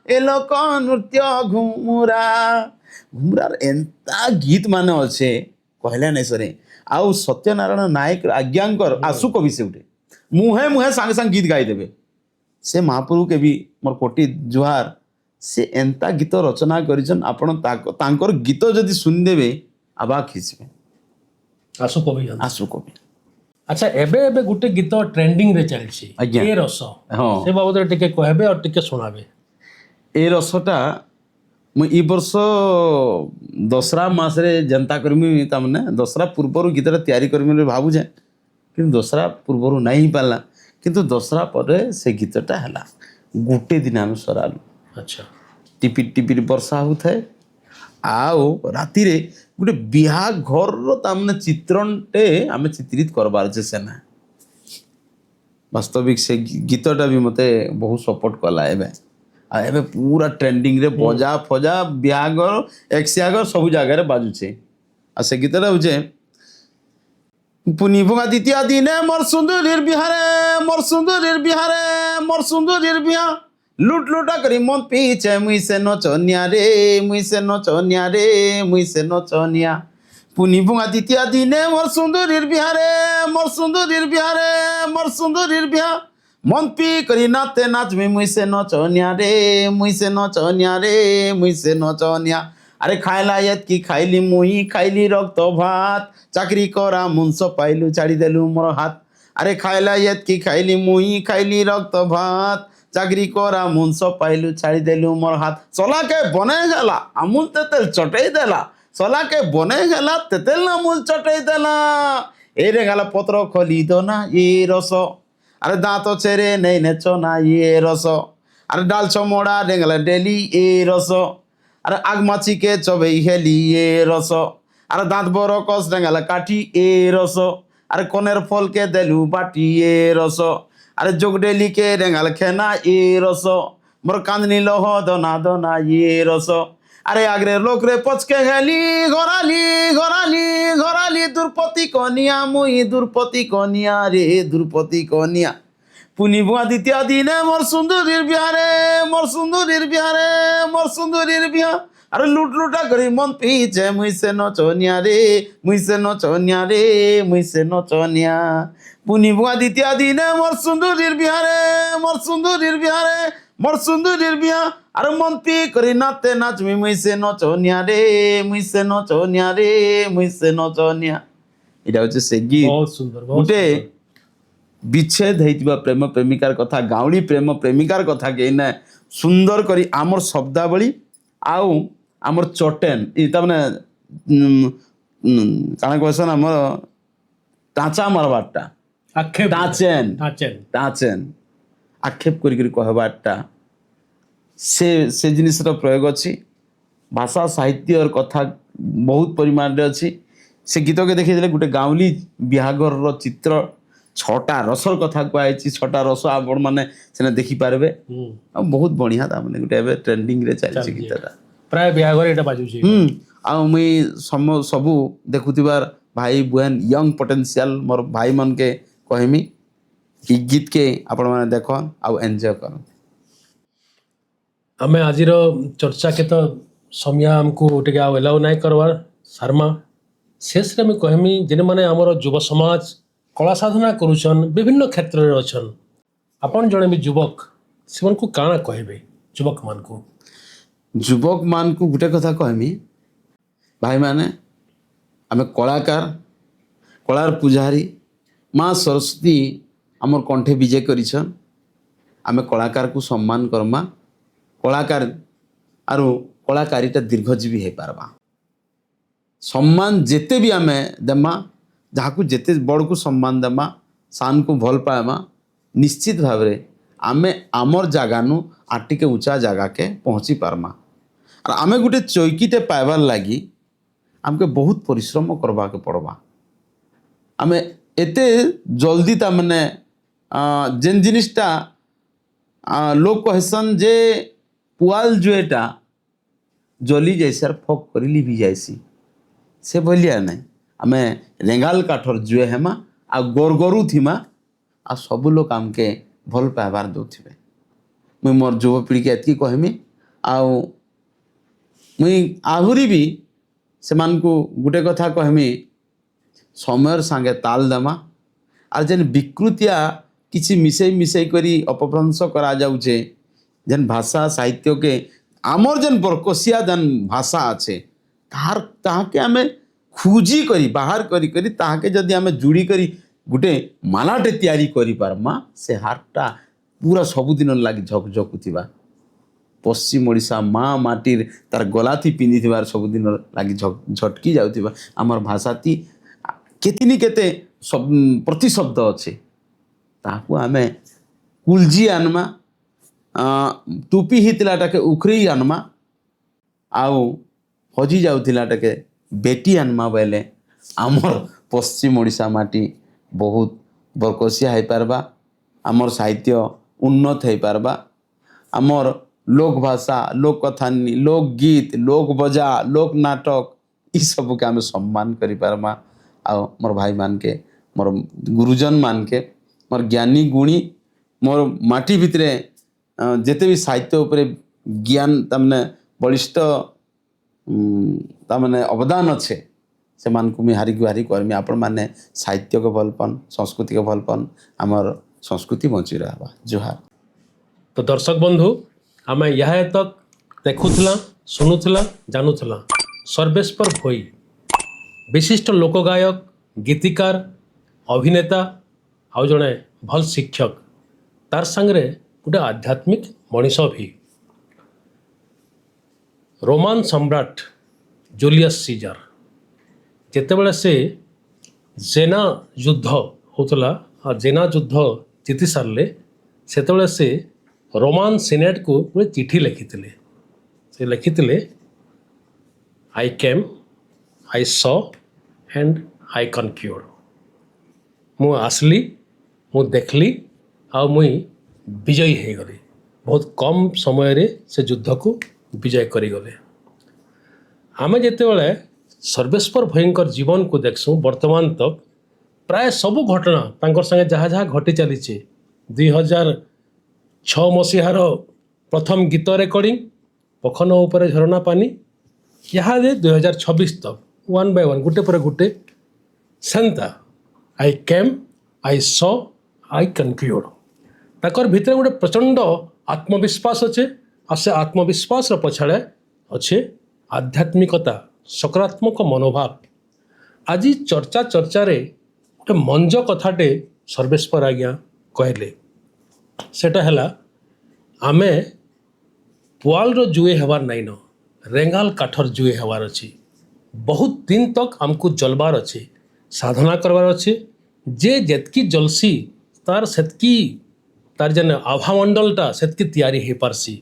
ए लोक नृत्य घुमुरा घुमुरार एंता गीत माने अच्छे कहले नहीं सरे आउ सत्यनारायण नायक आज्ञांकर आशु कवि से उठे मुहे मुहे सांगे सांगे गीत गाई देबे से महाप्रभु के भी मोर कोटि जुहार से एंता गीत रचना करिछन आपण तांकर गीत जदि सुनदेबे अबाक हिसबे आशु कवि आशु कवि अच्छा एबे एबे गुटे गीत ट्रेंडिंग रे चलछि आज्ञा। ए रस हाँ से बाबद टिके कहबे और टिके सुनाबे ए रसटा मुई ई वर्ष दसरा मासरे जनता कर्मी तामने दसरा पूर्वर गीतटा तैयारी करमी भावुचे किंतु दसरा पूर्वर नहीं पाला किंतु दसरा पर से गीतटा हला गोटे दिन आम सरालु अच्छा टिपिर टिपिर वर्षा होता आओ राति रे गोटे बिहा घर तामने चित्रणटे आम चित्रित करबार छे सेना वास्तविक से गीतटा भी मते बहुत सपोर्ट कला एबे आ एबे पूरा ट्रेंडिंग रे बजा फजा बिहागर एक्सियागर सब जगह रे बाजुचे आ से गीतटा होचे पुनि भोगा द्वितीय दिने मोर सुंदरीर बिहारे मोर सुंदरीर बिहा लुट लुटा करी मन पीछे मुई से नचनिया रे मुई से नचनिया रे मुई से नचनिया पुनि भोगा द्वितीय दिने मोर सुंदरीर बिहारे मोर सुंदरीर बिहारे मोर सुंदरीर बिहा मन पी करी नाते नाचमी मुई से नचनिया रे मुई से नचनिया रे मुई से नचनिया अरे खाइला की खाइली मुई खाइली रक्त भात चाकरी करा मुंस पाइलु छाड़ी देलु मोर हाथ अरे खाइला की खाइली मुई खाइली रक्त भात चाकरी करा मुंस पाइलु छाड़ी देलु मोर हाथ चला के बने गला अमूल तेतेल चटई देला चला के बने गला तेतेल अमूल चटई देला ए रे गला पत्र खोली दो ना ये रस अरे दांत चेरे नहीं नेचो ना ये रस अरे डाल चमोड़ा डेंगला डेली ये रस अरे आग माची के चबई हेली ये रस अरे दांत बड़ कस डेंगला काठी ये रस अरे कोनेर फल के देलु बाटी ये रस अरे जोग डेली के डेंगल खेना ये रस मोर कांदनी लह दना दना ये रस अरे आगरे लोक रे पचके गेली घराली घराली घराली दुर्पति कनिया मुई दुर्पति कनिया रे दुर्पति कनिया पुनि बुआ द्वितीय दिने मोर सुंदरीर बिहारे मोर सुंदरीर बिहारे मोर सुंदरीर बिहा अरे लुट लुटा करी मन पीछे मुई से नचनिया रे मुई से नचनिया रे मुई से नचनिया पुनि बुआ द्वितीय दिने मोर सुंदरीर बिहारे मोर सुंदरीर बिहारे मोर सुंदरीर बिहा अरे मन पी करी नाते नाचमी मुई से नचनिया रे मुई से नचनिया रे मुई से नचनिया এটা হচ্ছে সে গীত बहुत सुंदर बहुत গোটে বিচ্ছেদ হইতিবা প্রেম প্রেমিকার কথা গাউলি প্রেম প্রেমিকার কথা কে না সুন্দর করি আমর শব্দাবলী আউ আমর চটেন এটা মানে কানা কইছন আমর টাঁচা মারবারটা आक्षेप টাচেন आचेन টাচেন আক্ষেপ করি করি কহবারটা সে সে জিনিসর প্রয়োগ ଅଛି ভাষা সাহিত্যর কথা বহুত পরিমাণରେ ଅଛି ସେ ଗୀତକେ ଦେଖିଦେଲେ ଗୋଟେ ଗାଉଁଲି ବିହାଘରର ଚିତ୍ର ଛଅଟା ରସର କଥା କୁହାଯାଇଛି ଛଅଟା ରସ ଆପଣମାନେ ସେନେ ଦେଖିପାରିବେ ଆଉ ବହୁତ ବଢ଼ିଆ ତାମାନେ ଗୋଟେ ଏବେ ଟ୍ରେଣ୍ଡିଂରେ ଚାଲିଛି ଗୀତଟା प्राय बिहागर एटा बाजुची ଆଉ ମୁଇଁ ସବୁ ଦେଖୁଥିବାର ଭାଇ ବୁହେନ୍ ୟଙ୍ଗ ପୋଟେନ୍ସିଆଲ ମୋର ଭାଇମାନକେ କହିମି ଇ ଗୀତକେ ଆପଣମାନେ ଦେଖନ୍ ଆଉ ଏନ୍ଜୟ କରନ୍ आमे आजिर चर्चा के तो समय हमको टिके आ एलाउ नाइ करवार शर्मा शेष रे मैं कहमी जेने माने हमर युव समाज कला साधना करूछन विभिन्न क्षेत्र रे अछन अपन जणे भी युवक सेमन को काना कहबे युवक मान को ଯୁବକ ମାନଙ୍କୁ ଗୋଟେ କଥା କହିମି ଭାଇମାନେ ଆମେ କଳାକାର କଳାର ପୂଜାରୀ ମା ସରସ୍ୱତୀ ଆମର କଣ୍ଠେ ବିଜେ କରିଛନ୍ ଆମେ କଳାକାରକୁ ସମ୍ମାନ କର୍ମା କଳାକାର ଆରୁ କଳାକାରୀଟା ଦୀର୍ଘଜୀବୀ ହେଇପାରବା ସମ୍ମାନ ଯେତେ ବି ଆମେ ଦେମା ଯାହାକୁ ଯେତେ ବଡ଼କୁ ସମ୍ମାନ ଦେମା ସାନକୁ ଭଲ ପାଏମା ନିଶ୍ଚିତ ଭାବରେ ଆମେ ଆମର୍ ଜାଗାନୁ ଆଉ ଟିକେ ଉଚ୍ଚା ଜାଗାକେ ପହଞ୍ଚି ପାରମା আর আমি গোটে চৌকিতে পাইবার লাগি আমাকে বহুত পরিশ্রম করবাকে পড়বা আমি এতে জলদি তা মানে যেন জিনিসটা লোক কহেসন যে পুয়াল জুয়েটা জলি যাইসি আর ফক করে লিভি যাইসি সে ভলিয়া নাই আমি রেঙ্গাল কাঠর জুয়ে হেমা আর গরগরু থিমা আর সবু লোক আমকে ভাল পাইবার দৌথিবে মুই মোর যুবপিঢ়িকে এতকি কহমি আউ মুই আহুরি ବି ସେମାନଙ୍କୁ ଗୋଟେ କଥା କହମି ସମୟର ସାଙ୍ଗେ ତାଲ ଦେମା ଆର୍ ଯେନ୍ ବିକୃତିଆ କିଛି ମିଶେଇ କରି ଅପଭ୍ରଂଶ କରାଯାଉଛେ ଯେନ୍ ଭାଷା ସାହିତ୍ୟକେ ଆମର୍ ଯେନ୍ ବରକସିଆ ଯେନ୍ ଭାଷା ଅଛେ ତାହାକେ ଆମେ ଖୁଜି କରି ବାହାର କରି କରି ତାହାକେ ଯଦି ଆମେ ଯୋଡ଼ି କରି ଗୋଟେ ମାଲାଟେ ତିଆରି କରିପାରମା ସେ ହାରଟା ପୁରା ସବୁଦିନ ଲାଗି ଝକଝକୁଥିବା ପଶ୍ଚିମ ଓଡ଼ିଶା ମା ମାଟିର ତାର ଗଲାଥି ପିନ୍ଧିଥିବାର ସବୁଦିନ ଲାଗି ଝଟକି ଯାଉଥିବା ଆମର ଭାଷାଟି କେତିନି କେତେ ପ୍ରତିଶବ୍ଦ ଅଛେ ତାହାକୁ ଆମେ କୁଲଜି ଆନମା ଟୁପି ହେଇଥିଲାଟାକେ ଉଖରେଇ ଆନମା ଆଉ ହଜି ଯାଉଥିଲାଟାକେ ବେଟି ଆନମା ବୋଇଲେ ଆମର ପଶ୍ଚିମ ଓଡ଼ିଶା ମାଟି ବହୁତ ବରକସିଆ ହେଇପାରବା ଆମର ସାହିତ୍ୟ ଉନ୍ନତ ହେଇପାରବା ଆମର लोक भाषा लोक कथानी लोक गीत लोक बजा लोक नाटक ये सब के आम सम्मान करि पारमा आ मोर भाई मान के मोर गुरुजन मान के मोर ज्ञानी गुणी मोर माटी भितरे जेते भी साहित्य उपरे ज्ञान तमने बलिष्ठ तमने अवदान अच्छे से मान को हारी गुहारी करमी आपण माने साहित्य को भलपन संस्कृति को भलपन आमर संस्कृति बंची रहा जुहार। तो दर्शक बंधु आमे यहाँ तक देखुला शुणुला जानूला सर्वेश्वर भोई विशिष्ट लोकगायक गीतिकार अभिनेता आउ जड़े भल शिक्षक तार संगे गोटे आध्यात्मिक मनीष भी रोमान सम्राट जूलियस सीजर जितेबाला से जेना युद्ध होतला और जेना युद्ध जीति सारे सेतेबाला से रोमान सीनेट को गोटे चिठी लिखिले से लिखिले आई केम आई सॉ एंड आई कनक्यूर्ड मु आसली मु देखली आ मुई विजयी हो गली बहुत कम समय रे से युद्ध को विजय करीगले। आमे जितेबाला सर्वेश्वर भयंकर जीवन को देखसूँ वर्तमान तक प्राय सबू घटना तांकर संगे जहाँ जहाँ घटी चली 2006 मसीहार प्रथम गीत रेकर्डिंग पखन उपरे झरणा पानी यहाँ 2026 तक वन बाय वन गुटे पर गुटे Santa I came I saw I कनक्यूर्ड ताकर भितर गोटे प्रचंड आत्मविश्वास अच्छे आ से आत्मविश्वास पछाड़े अच्छे आध्यात्मिकता सकारात्मक मनोभाव आज चर्चा चर्चारे गोटे मंज कथाटे सर्वेश्वर आज्ञा कहले सेटा हला आमे पुआल जुए हबार नाइन रेंगाल काठर जुए हबार अच्छी बहुत दिन तक आमको जलबार अच्छे साधना करवार अच्छे जे जेतकी जलसी तार सेतकी तार जेन आभामंडलटा सेतकी तैयारी हो पारसी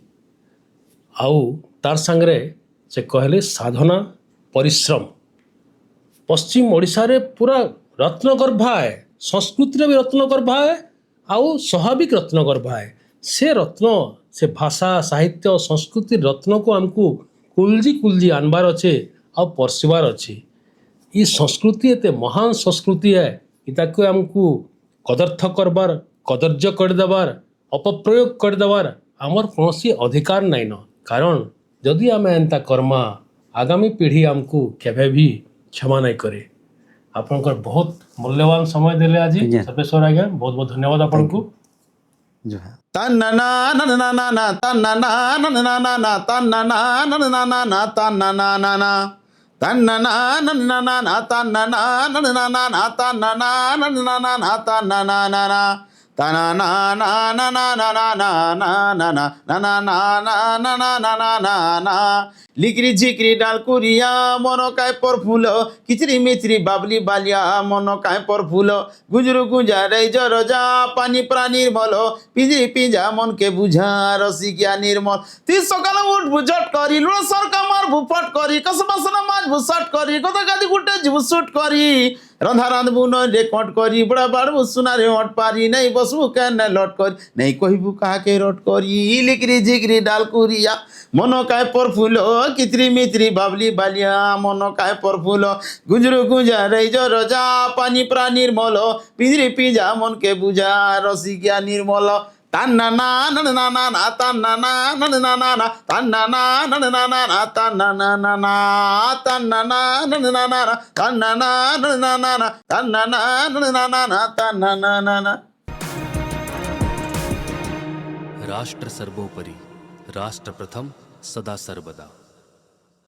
आउ तार संगरे से कहले साधना परिश्रम पश्चिम ओडिशा रे पूरा रत्नगर्भा है संस्कृति भी रत्नगर्भा है आउ स्वाभाविक रत्नगर्भा है से रत्न से भाषा साहित्य संस्कृति रत्न को आमको कुलजी कुलजी आनबार अच्छे आ परसिबार अच्छे ये संस्कृति एते महान संस्कृति है इताको आमको कदर्थ करबार कदर्य करदेबार अपप्रयोग करदेबार आमर कौन अधिकार नाइन कारण जदि आम एंता कर्मा आगामी पीढ़ी आमको केवे भी क्षमा नहीं करे। आपनकर बहुत मूल्यवान समय देले आज सर्वेश्वर आज्ञा बहुत बहुत धन्यवाद आपन को। लिकरी झिकरी डाल कुरिया मनो काय पर फूल किचरी मिचरी बाबली बालिया मनो काय पर फूल गुजरू गुजा रे जरजा पानी प्राणीर मल पिंजरी पिंजा मन के बुझा रसिकिया निर्मल ती सकाल उठ बुझट करी लुण सरका मार बुफट करी कसबासना माछ बुसट करी कत गादी गुटे झुसुट करी रंधा रांधबू न रेकट करी बड़ा बाड़बू सुनारे हट पारी नहीं बसबू कैन लट करी नहीं कहबू कहा के रट करी लिकरी झिकरी डाल कुरिया मनो काय पर फूल किचरी मिचरी बाबली बालिया मनो काय पर फूल गुजरू गुंजा रैज रजा पानी प्राणीर मल पिंजरी पिंजा मन के बुझा रसिकिया निर्मल तान्ना ना नन ना ना ना तान्ना ना नन ना ना ना तान्ना ना नन ना ना ना तान्ना ना ना ना तान्ना ना नन ना ना ना तान्ना ना नन ना ना ना तान्ना ना नन ना ना ना तान्ना ना ना ना. राष्ट्र सर्वोपरी, राष्ट्र प्रथम, सदा सर्वदा.